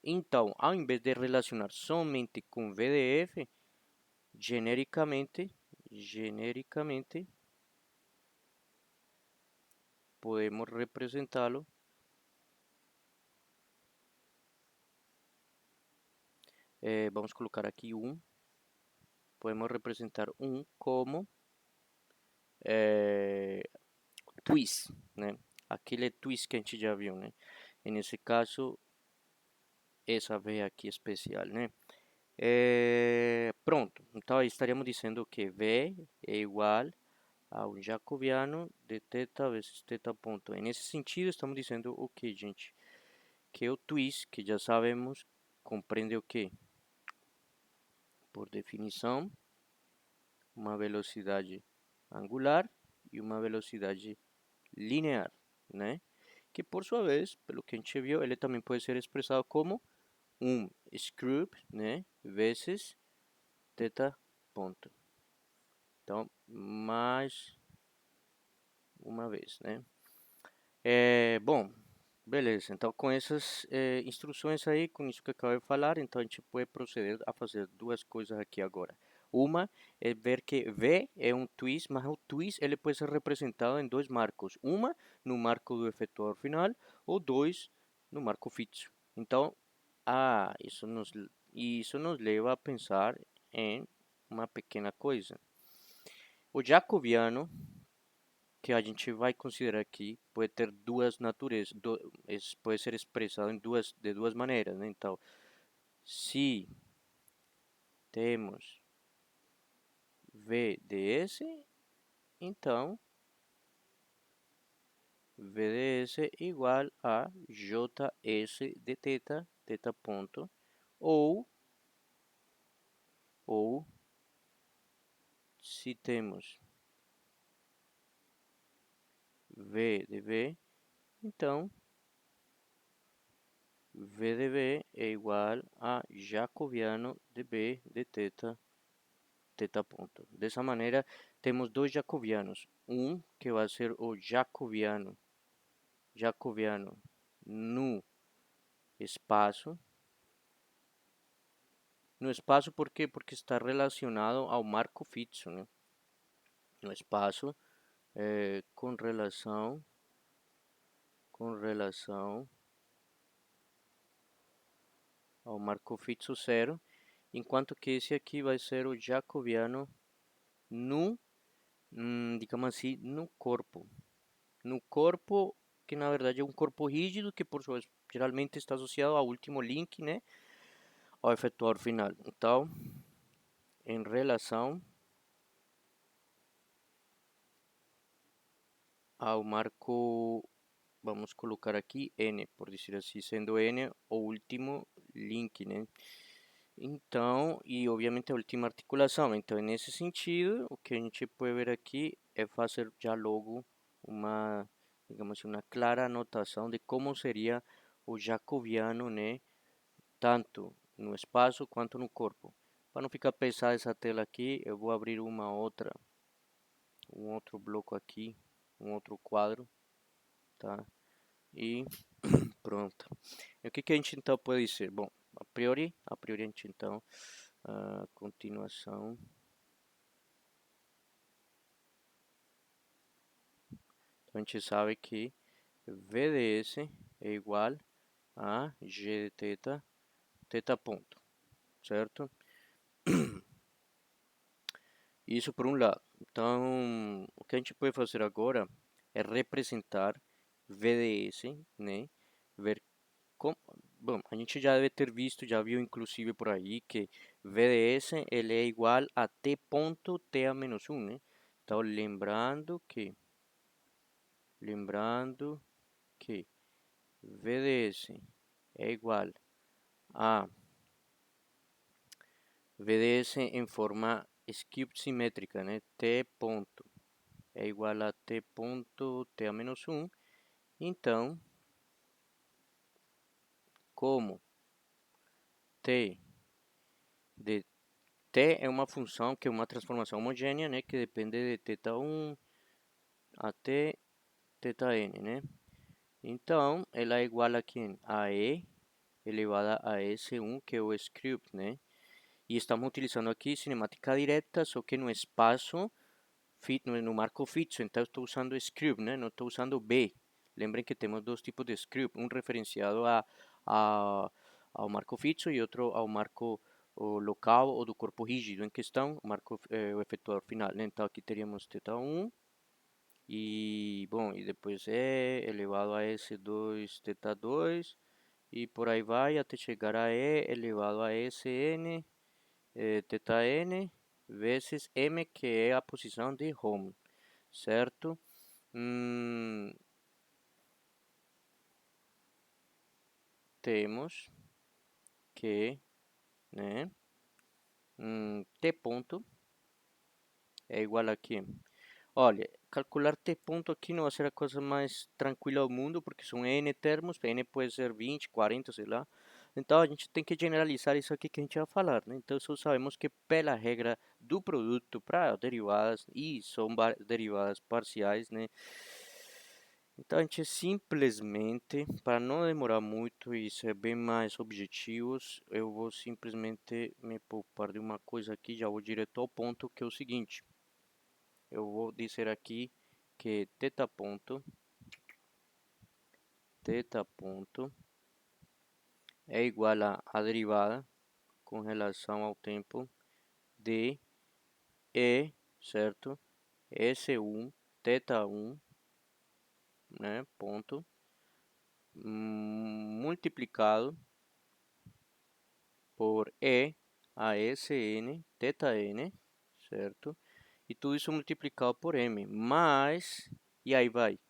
Então, ao invés de relacionar somente com VDF, genericamente podemos representá-lo, vamos colocar aqui podemos representar como é, twist, né? Aquele twist que a gente já viu, né? E nesse caso, essa V aqui especial, né? Pronto, então aí estaríamos dizendo que V é igual a um jacobiano de θ vezes θ ponto. E nesse sentido, estamos dizendo o que, gente? Que o twist, que já sabemos, compreende o que? Por definição, uma velocidade angular e uma velocidade linear, né? Que por sua vez, pelo que a gente viu, ele também pode ser expressado como um square, né? Vezes θ ponto. Então, mais uma vez, né? Bom, beleza. Então, com essas instruções aí, com isso que eu acabei de falar, então a gente pode proceder a fazer duas coisas aqui agora. Uma é ver que V é um twist, mas o twist ele pode ser representado em dois marcos. Uma no marco do efetuador final ou dois no marco fixo. Então, isso nos leva a pensar em uma pequena coisa. O jacobiano que a gente vai considerar aqui pode ter duas naturezas, pode ser expressado de duas maneiras, né? Então, se temos VDS, então VDS igual a JS de θ, θ ponto, ou, ou se temos V de V, então V de V é igual a jacobiano de B de θ, θ ponto. Dessa maneira, temos dois jacobianos. Um que vai ser o jacobiano no espaço. No espaço por quê? Porque está relacionado ao marco fixo, né? No espaço, com relação ao marco fixo zero, enquanto que esse aqui vai ser o jacobiano no, digamos assim, no corpo. No corpo, que na verdade é um corpo rígido, que por sua vez geralmente está associado ao último link, né? Ao efetuador final. Então, em relação ao marco, vamos colocar aqui N, por dizer assim, sendo N o último link, né? Então, e obviamente a última articulação. Então, nesse sentido, o que a gente pode ver aqui é fazer já logo uma, digamos assim, uma clara anotação de como seria o jacobiano, né? Tanto no espaço quanto no corpo. Para não ficar pesada essa tela aqui, eu vou abrir um outro bloco aqui, um outro quadro, tá? E Pronto. E o que que a gente então pode dizer? Bom, a priori a gente então, a continuação, então a gente sabe que VDS é igual a G de teta, teta ponto, certo? Isso por um lado. Então, o que a gente pode fazer agora é representar VDS, né? Ver como, bom, a gente já deve ter visto, já viu inclusive por aí que VDS ele é igual a t ponto t a menos 1, né? Então, lembrando que VDS é igual a VDS em forma skew simétrica, né? T ponto é igual a t ponto t a menos 1. Então, como t de t é uma função que é uma transformação homogênea, né? Que depende de θ1 até θn, né? Então, ela é igual a quem? A e elevada a S1, que é o script, né? E estamos utilizando aqui cinemática direta, só que no espaço, no marco fixo. Então, estou usando script, né? Não estou usando B. Lembrem que temos dois tipos de script, um referenciado a, ao marco fixo e outro ao marco local ou do corpo rígido em questão, o efetuador final, né? Então, aqui teríamos θ1 e, bom, e depois E elevado a S2 θ2 e por aí vai até chegar a E elevado a Sn θn vezes m, que é a posição de home, certo? Temos que, né, t ponto é igual a quê? Olha, calcular t ponto aqui não vai ser a coisa mais tranquila do mundo, porque são n termos, n pode ser 20, 40, sei lá. Então a gente tem que generalizar isso aqui que a gente vai falar, né? Então só sabemos que pela regra do produto para derivadas, e são derivadas parciais, né? Então a gente simplesmente, para não demorar muito e ser bem mais objetivos, eu vou simplesmente me poupar de uma coisa aqui, já vou direto ao ponto, que é o seguinte. Eu vou dizer aqui que θ ponto é igual a derivada com relação ao tempo de E, certo? S1, θ1, né, ponto, multiplicado por E a Sn, θn, certo? E tudo isso multiplicado por M, mais, e aí vai.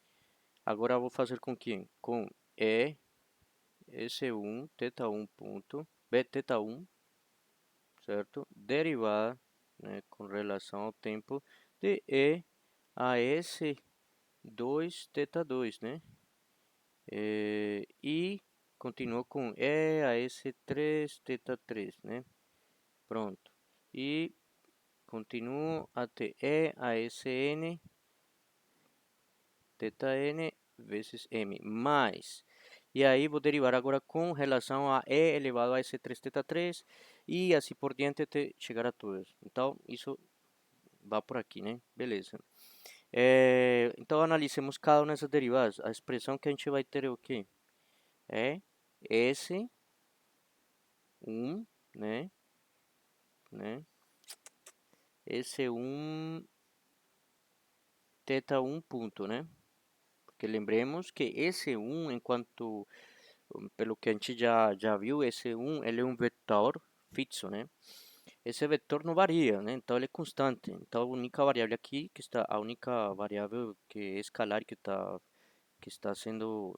Agora eu vou fazer com quem? Com E S1, θ1 ponto, B θ1, certo? Derivada, né, com relação ao tempo de E a S2 θ2, né? E continua com E a S3 θ3, né? Pronto. E continuo até E a Sn θn vezes M mais. E aí vou derivar agora com relação a E elevado a S3 θ3 e assim por diante até chegar a todas. Então, isso vai por aqui, né? Beleza. Então, analicemos cada uma dessas derivadas. A expressão que a gente vai ter é o quê? É S1, né? S1 θ1 ponto, né? Porque lembremos que S1, enquanto, pelo que a gente já viu, S1 ele é um vetor fixo, né? Esse vetor não varia, né? Então ele é constante. Então a única variável aqui, a única variável que é escalar que está sendo,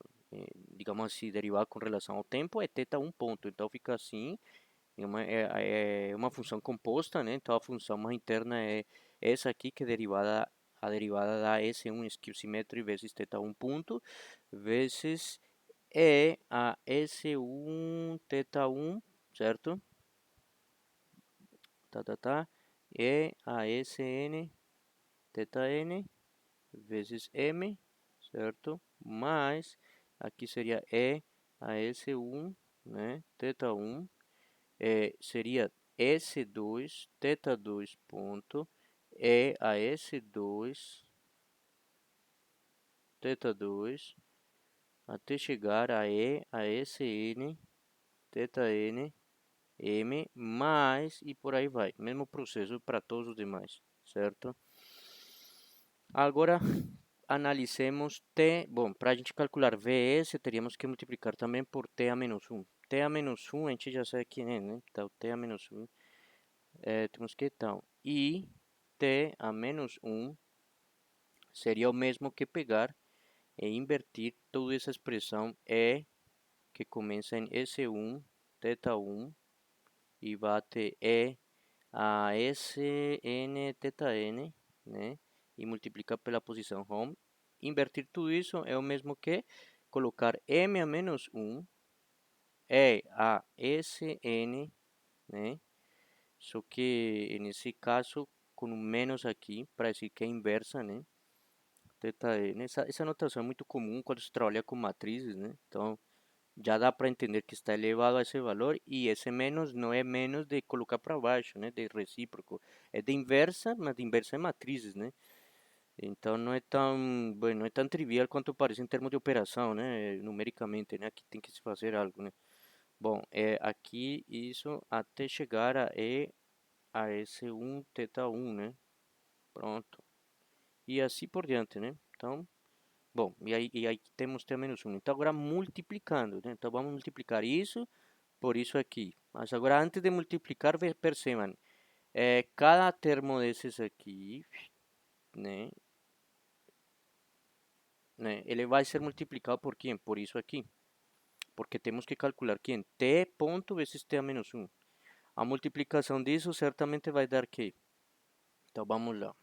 digamos assim, derivada com relação ao tempo é θ1 ponto. Então fica assim, é uma função composta, né? Então a função mais interna é essa aqui, que é a derivada da S1 skew symmetry vezes θ1 ponto, vezes E a S1 θ1, certo? E a Sn θn vezes M, certo? Mais, aqui seria E a S1, né? Θ1 seria S2, θ2 ponto, E a S2, θ2, até chegar a E a Sn, θn, M, mais e por aí vai. Mesmo processo para todos os demais, certo? Agora, analicemos T. Bom, para a gente calcular Vs, teríamos que multiplicar também por T a menos 1. T a menos 1, a gente já sabe que é, né? Então, T a menos 1, temos que, então, I T a menos 1 seria o mesmo que pegar e invertir toda essa expressão E, que começa em S1, θ1, e vai até E a Sn θn, né? E multiplicar pela posição home. Invertir tudo isso é o mesmo que colocar m a menos 1 E a Sn, né? Só que nesse caso com um menos aqui, para dizer que é inversa, né? Θn. Essa notação é muito comum quando se trabalha com matrizes, né? Então, já dá para entender que está elevado a esse valor e esse menos não é menos de colocar para baixo, né, de recíproco, é de inversa, mas de inversa é matrizes, né? Então não é tão, bueno, não é tão trivial quanto parece em termos de operação, né, numericamente, né? Aqui tem que se fazer algo, né? Bom, aqui isso até chegar a esse 1 θ1, né? Pronto. E assim por diante, né? Então, bom, e aí temos T menos 1. Então agora multiplicando, né? Então vamos multiplicar isso por isso aqui. Mas agora, antes de multiplicar, percebam, cada termo desses aqui, né, ele vai ser multiplicado por quem? Por isso aqui. Porque temos que calcular quem? T ponto vezes T a menos 1. A multiplicação disso certamente vai dar que? Então, vamos lá.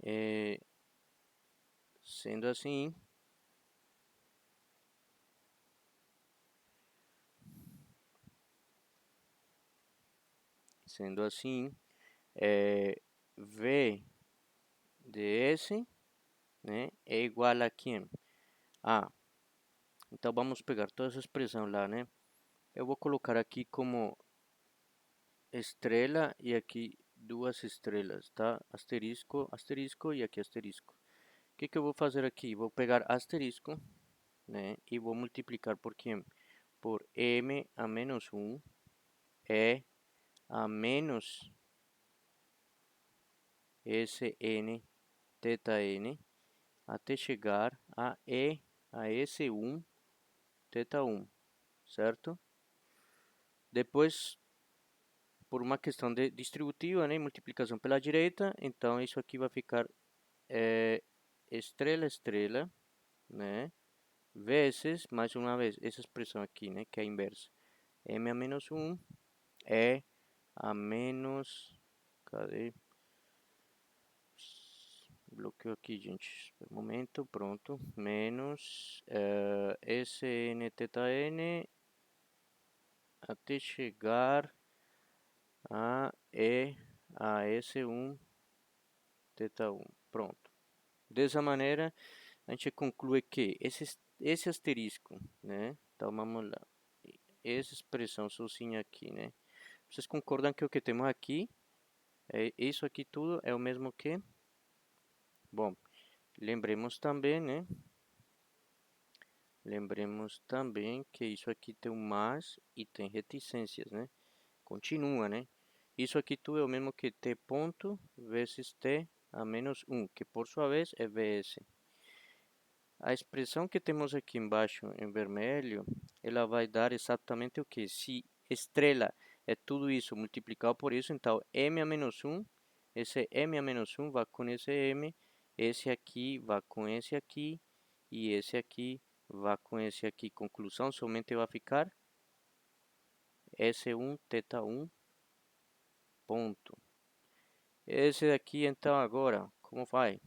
Eh, sendo assim, sendo assim, V de S, né, é igual a quem? Ah, então vamos pegar toda essa expressão lá, né? Eu vou colocar aqui como estrela e aqui duas estrelas, tá? Asterisco, asterisco e aqui asterisco. O que que eu vou fazer aqui? Vou pegar asterisco, né? E vou multiplicar por quem? Por m a menos 1 e a menos Sn θ n até chegar a e a S1 θ1, certo? Depois, por uma questão de distributiva, né? Multiplicação pela direita, então isso aqui vai ficar estrela, estrela, né? Vezes, mais uma vez, essa expressão aqui, né? Que é a inversa. M a menos 1 é a menos... Cadê? Bloqueou aqui, gente. Espera um momento, pronto. Menos Sn θn até chegar a E a S1 θ1. Pronto. Dessa maneira, a gente conclui que esse asterisco, né? Então vamos lá. Essa expressão sozinha aqui, né? Vocês concordam que o que temos aqui, isso aqui tudo é o mesmo que? Bom, lembremos também, né? Lembremos também que isso aqui tem um mais e tem reticências, né? Continua, né? Isso aqui tudo é o mesmo que t ponto vezes t a menos 1, que por sua vez é vs. A expressão que temos aqui embaixo em vermelho, ela vai dar exatamente o que? Se estrela é tudo isso multiplicado por isso, então m a menos 1, esse m a menos 1 vai com esse m, esse aqui vai com esse aqui, e esse aqui vai com esse aqui. Conclusão, somente vai ficar S1 θ1 ponto. Esse daqui, então, agora, como vai?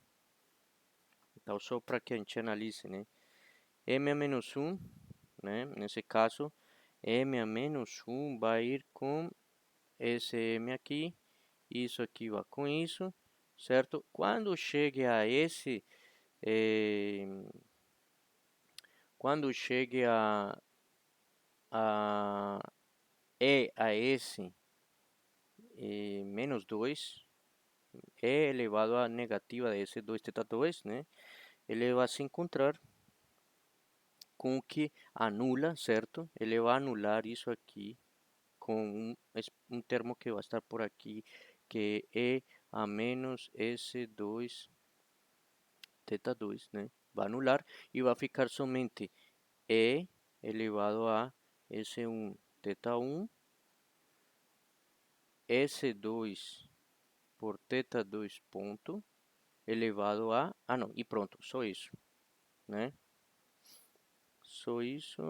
Então, só para que a gente analise, né? M a menos 1, né? Nesse caso, M a menos 1 vai ir com esse M aqui, isso aqui vai com isso, certo? Quando chegue a esse, Quando chegue a E a S menos 2 E elevado a negativa de S 2 θ 2, né? Ele vai se encontrar com o que anula, certo? Ele vai anular isso aqui com um termo que vai estar por aqui, que é E a menos S2 θ 2, né? Vai anular e vai ficar somente E elevado a S1 θ 1, S2 por θ 2 ponto, elevado a... Ah, não, e pronto, só isso, né? Só isso.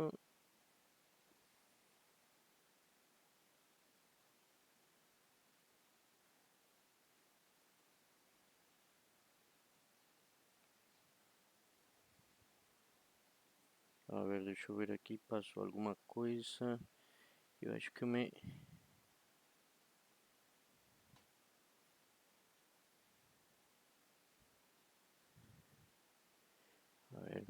A ver, deixa eu ver aqui, passou alguma coisa. Eu acho que eu me... A ver.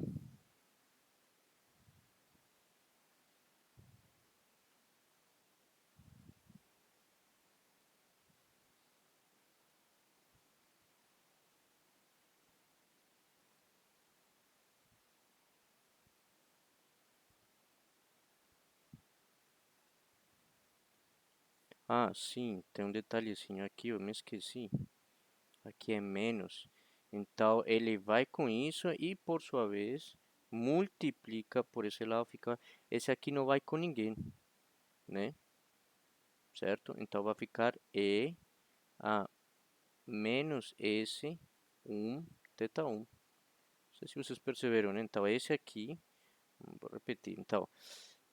Ah, sim, tem um detalhezinho aqui, eu me esqueci. Aqui é menos. Então, ele vai com isso e, por sua vez, multiplica por esse lado, fica... Esse aqui não vai com ninguém, né? Certo? Então, vai ficar E a menos S 1 θ 1. Não sei se vocês perceberam, né? Então, esse aqui, vou repetir. Então,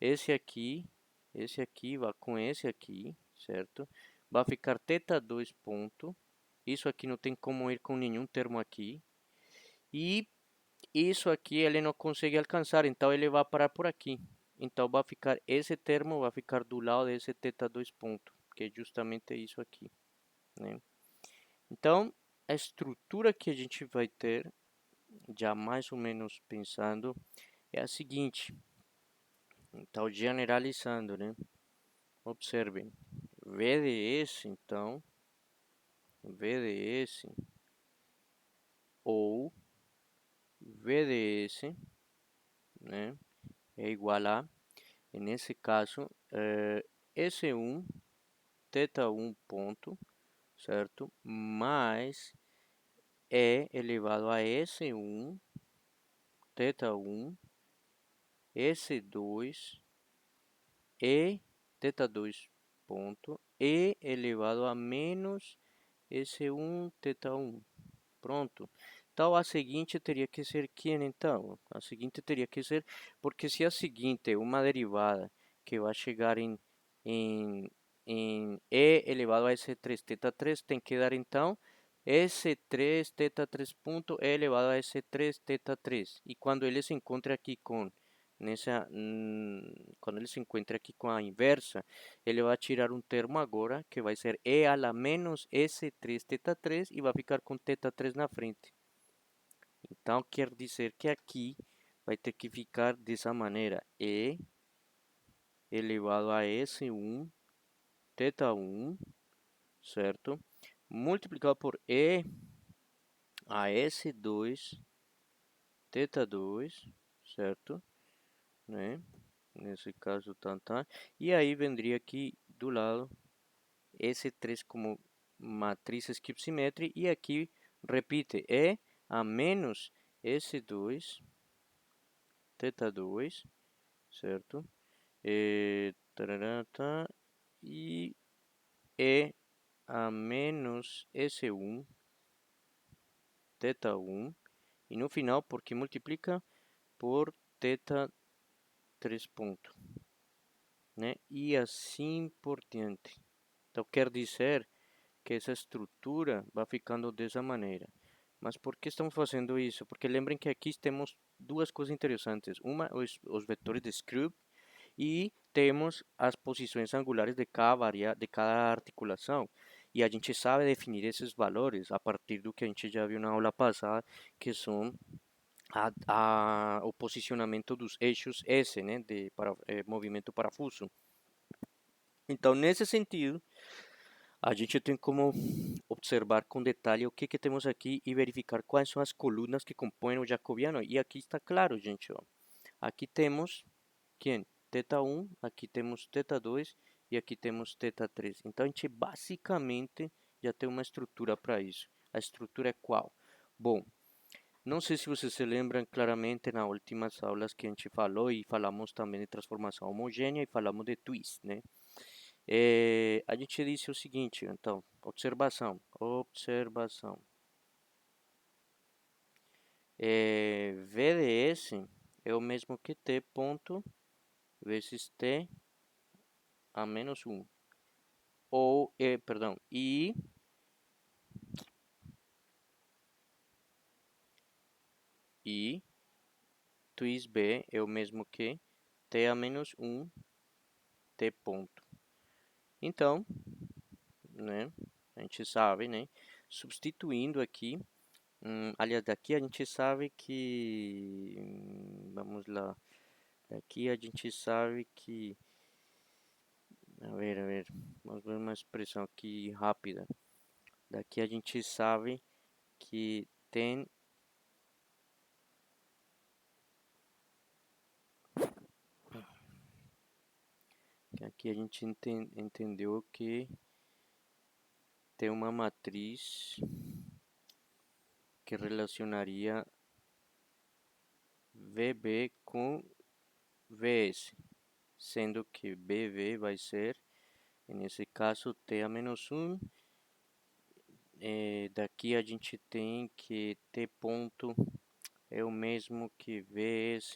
esse aqui vai com esse aqui, certo? Vai ficar θ 2 ponto. Isso aqui não tem como ir com nenhum termo aqui. E isso aqui ele não consegue alcançar, então ele vai parar por aqui. Então vai ficar esse termo, vai ficar do lado desse θ 2 ponto, que é justamente isso aqui, né? Então, a estrutura que a gente vai ter, já mais ou menos pensando, é a seguinte. Então, generalizando, né? Observem, VDS, então, VDS ou VDS, né? É igual a, nesse caso, S1 θ 1 ponto, certo? Mais E elevado a S1 θ 1 S2 E θ 2 ponto E elevado a menos S1 θ 1. Pronto. Então a seguinte teria que ser quem então? A seguinte teria que ser, porque se a seguinte é uma derivada que vai chegar em, em E elevado a S3 θ 3, tem que dar então S3 θ 3 ponto E elevado a S3 θ 3. E quando ele se encontra aqui com quando ele se encontra aqui com a inversa, ele vai tirar um termo agora que vai ser E a la menos S3 θ 3 e vai ficar com θ 3 na frente. Então quer dizer que aqui vai ter que ficar dessa maneira: E elevado a S1 θ 1, certo? Multiplicado por E a S2 θ 2, certo? Né? Nesse caso, tá. E aí vendria aqui do lado S3 como matriz skip symmetry e aqui repite E a menos S2 θ 2, certo? Tarará, tá, e E a menos S1 θ 1 e no final porque multiplica por θ 3 ponto, né? E assim por diante. Então quer dizer que essa estrutura vai ficando dessa maneira. Mas por que estamos fazendo isso? Porque lembrem que aqui temos duas coisas interessantes. Uma, os vetores de Schrödinger e temos as posições angulares de cada articulação. E a gente sabe definir esses valores a partir do que a gente já viu na aula passada, que são o posicionamento dos eixos S, né, movimento parafuso. Então, nesse sentido, a gente tem como observar com detalhe o que temos aqui e verificar quais são as colunas que compõem o jacobiano. E aqui está claro, gente, ó. Aqui temos quem? Θ1, aqui temos θ2 e aqui temos θ3. Então, a gente basicamente já tem uma estrutura para isso. A estrutura é qual? Bom, não sei se vocês se lembram claramente nas últimas aulas que a gente falou e falamos também de transformação homogênea e falamos de twist, né? A gente disse o seguinte, então, observação. VDS é o mesmo que T ponto vezes T a menos 1. Ou, perdão, I twist B é o mesmo que T a menos 1 T ponto. Então, né, a gente sabe, né, substituindo aqui, aliás, daqui a gente sabe que, vamos lá, daqui a gente sabe que, a ver, vamos ver uma expressão aqui rápida. Daqui a gente sabe que tem, que aqui a gente entendeu que tem uma matriz que relacionaria VB com VS, sendo que BV vai ser, nesse caso, T a menos 1. Daqui a gente tem que T ponto é o mesmo que VS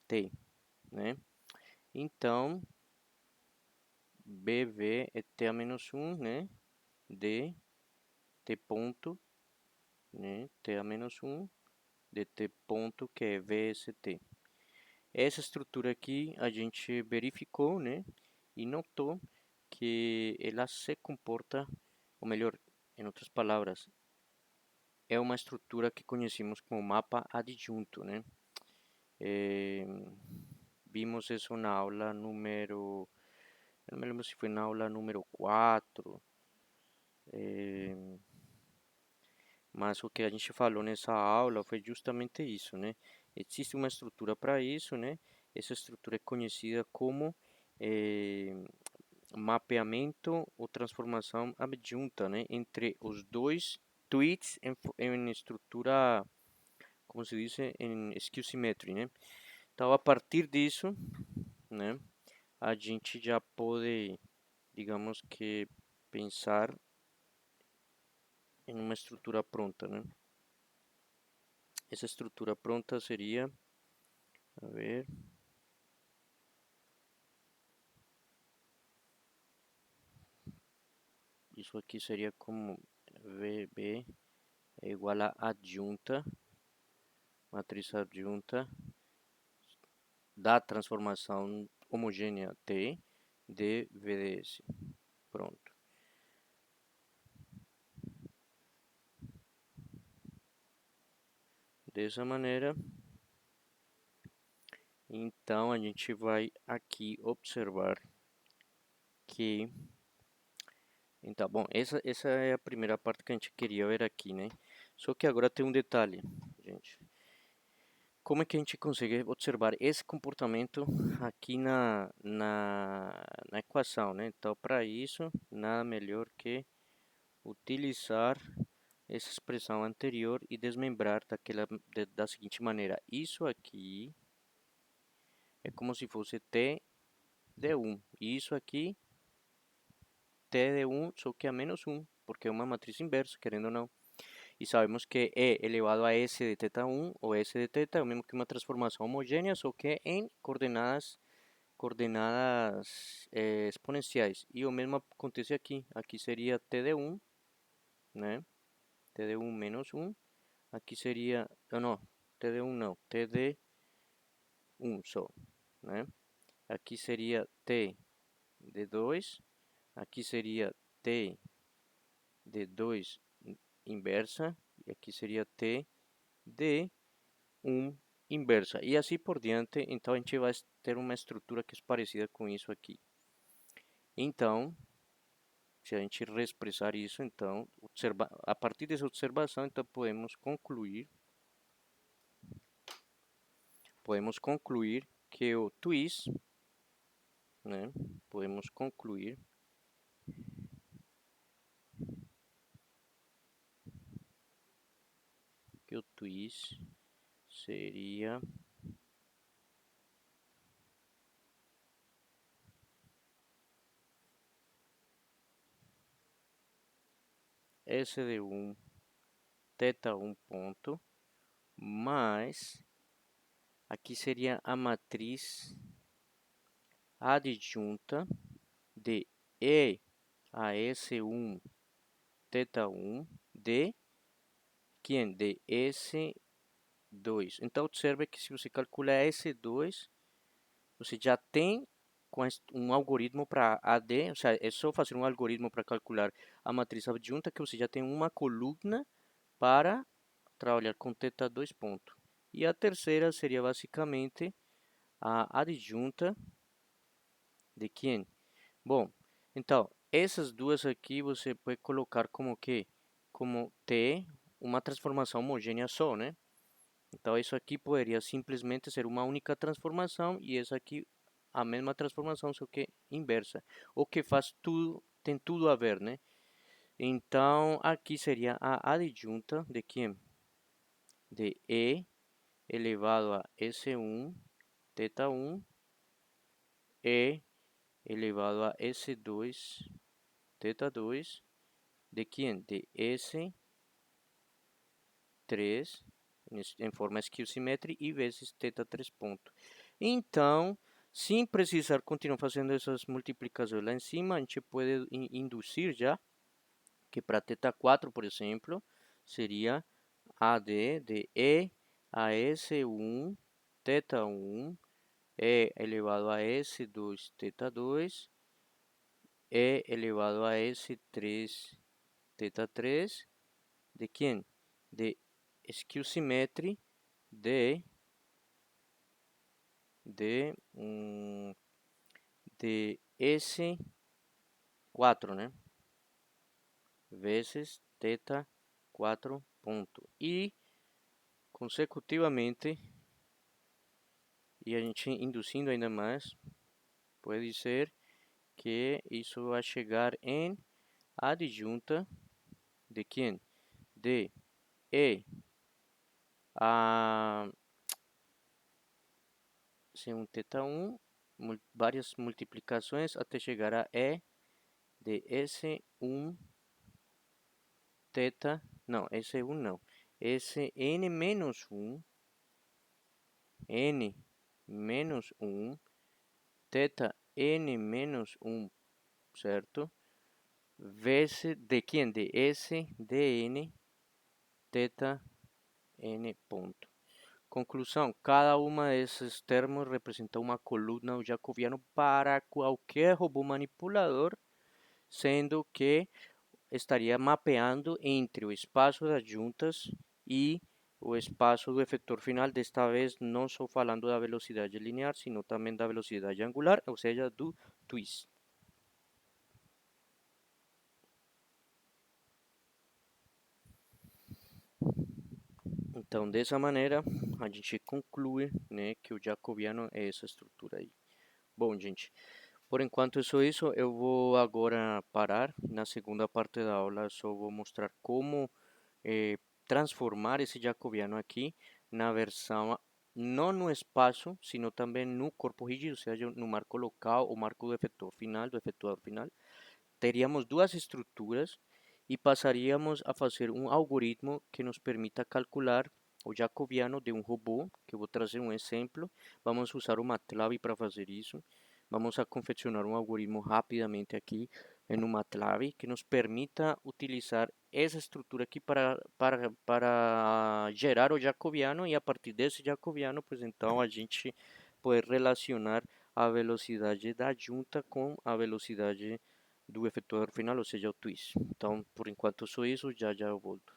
T, né? Então, BV é T a menos 1, né? De T ponto, né? T a menos 1 de T ponto, que é VST. Essa estrutura aqui a gente verificou, né? E notou que ela se comporta, ou melhor, em outras palavras, é uma estrutura que conhecemos como mapa adjunto, né? Vimos isso na aula número, não me lembro se foi na aula número 4, mas o que a gente falou nessa aula foi justamente isso, né? Existe uma estrutura para isso, né? Essa estrutura é conhecida como mapeamento ou transformação adjunta, né? Entre os dois tweets em estrutura, como se diz, em skew symmetry, né? Então, a partir disso, né? A gente já pode, digamos que, pensar em uma estrutura pronta, né? Essa estrutura pronta seria, a ver, isso aqui seria como VB é igual a adjunta, matriz adjunta da transformação homogênea T de VDS. Pronto. Dessa maneira, então a gente vai aqui observar que, então, bom, essa é a primeira parte que a gente queria ver aqui, né? Só que agora tem um detalhe, gente. Como é que a gente consegue observar esse comportamento aqui na equação, né? Então, para isso, nada melhor que utilizar essa expressão anterior e desmembrar da seguinte maneira. Isso aqui é como se fosse T de 1. E isso aqui, T de 1, só que a menos 1, porque é uma matriz inversa, querendo ou não. E sabemos que E elevado a S de θ1 ou S de θ é o mesmo que uma transformação homogênea, só que em coordenadas exponenciais. E o mesmo acontece aqui. Aqui seria T de 1, né? T de 1 menos 1. Aqui seria, não, T de 1 não, T de 1 só, né? Aqui seria T de 2. Aqui seria T de 2 inversa, e aqui seria T de 1 inversa, e assim por diante. Então a gente vai ter uma estrutura que é parecida com isso aqui. Então, se a gente reexpressar isso, então, a partir dessa observação, então podemos concluir que o twist, né, podemos concluir que o twist seria S de 1, θ 1 ponto, mais aqui seria a matriz adjunta de E a S1 θ1 de quem? De S2. Então observe que se você calcular S2, você já tem um algoritmo para AD, ou seja, é só fazer um algoritmo para calcular a matriz adjunta que você já tem uma coluna para trabalhar com θ2 ponto. E a terceira seria basicamente a adjunta de quem? Bom, então, essas duas aqui você pode colocar como que? Como T, uma transformação homogênea só, né? Então, isso aqui poderia simplesmente ser uma única transformação e essa aqui a mesma transformação, só que inversa. O que faz tudo, tem tudo a ver, né? Então, aqui seria a adjunta de quem? De E elevado a S1 θ1 E elevado a S2 θ2 de quem? De S3 em forma skew-symmetry e vezes θ3 ponto. Então, sem precisar continuar fazendo essas multiplicações lá em cima, a gente pode induzir já que para θ4, por exemplo, seria AD de E a S1 θ1 E elevado a S2 θ2 E elevado a S3 θ3 de quem? De skew-symmetry de S4, né? Vezes θ4 ponto. E, consecutivamente, e a gente induzindo ainda mais, pode ser que isso vai chegar em adjunta de quem? De E a C1 θ1, várias multiplicações até chegar a E de S1 θ, não, S1 não, Sn menos 1, n menos 1, θ n menos 1, certo? Vezes de quem? De S dn θ n ponto. Conclusão, cada uma desses termos representa uma coluna jacobiana para qualquer robô manipulador, sendo que estaria mapeando entre o espaço das juntas e o espaço do efetor final, desta vez não só falando da velocidade linear, sino também da velocidade angular, ou seja, do twist. Então, dessa maneira, a gente conclui, né, que o jacobiano é essa estrutura aí. Bom, gente, por enquanto é só isso. Eu vou agora parar. Na segunda parte da aula, só vou mostrar como transformar esse jacobiano aqui na versão, não no espaço, sino também no corpo rígido, ou seja, no marco local, o marco do efetor final, do efetuador final. Teríamos duas estruturas e passaríamos a fazer um algoritmo que nos permita calcular o jacobiano de um robô, que eu vou trazer um exemplo. Vamos usar o MATLAB para fazer isso. Vamos a confeccionar um algoritmo rapidamente aqui no MATLAB que nos permita utilizar essa estrutura aqui para gerar o jacobiano, e a partir desse jacobiano, pues então a gente pode relacionar a velocidade da junta com a velocidade do efetuador final, ou seja, o twist. Então, por enquanto só isso, já já eu volto.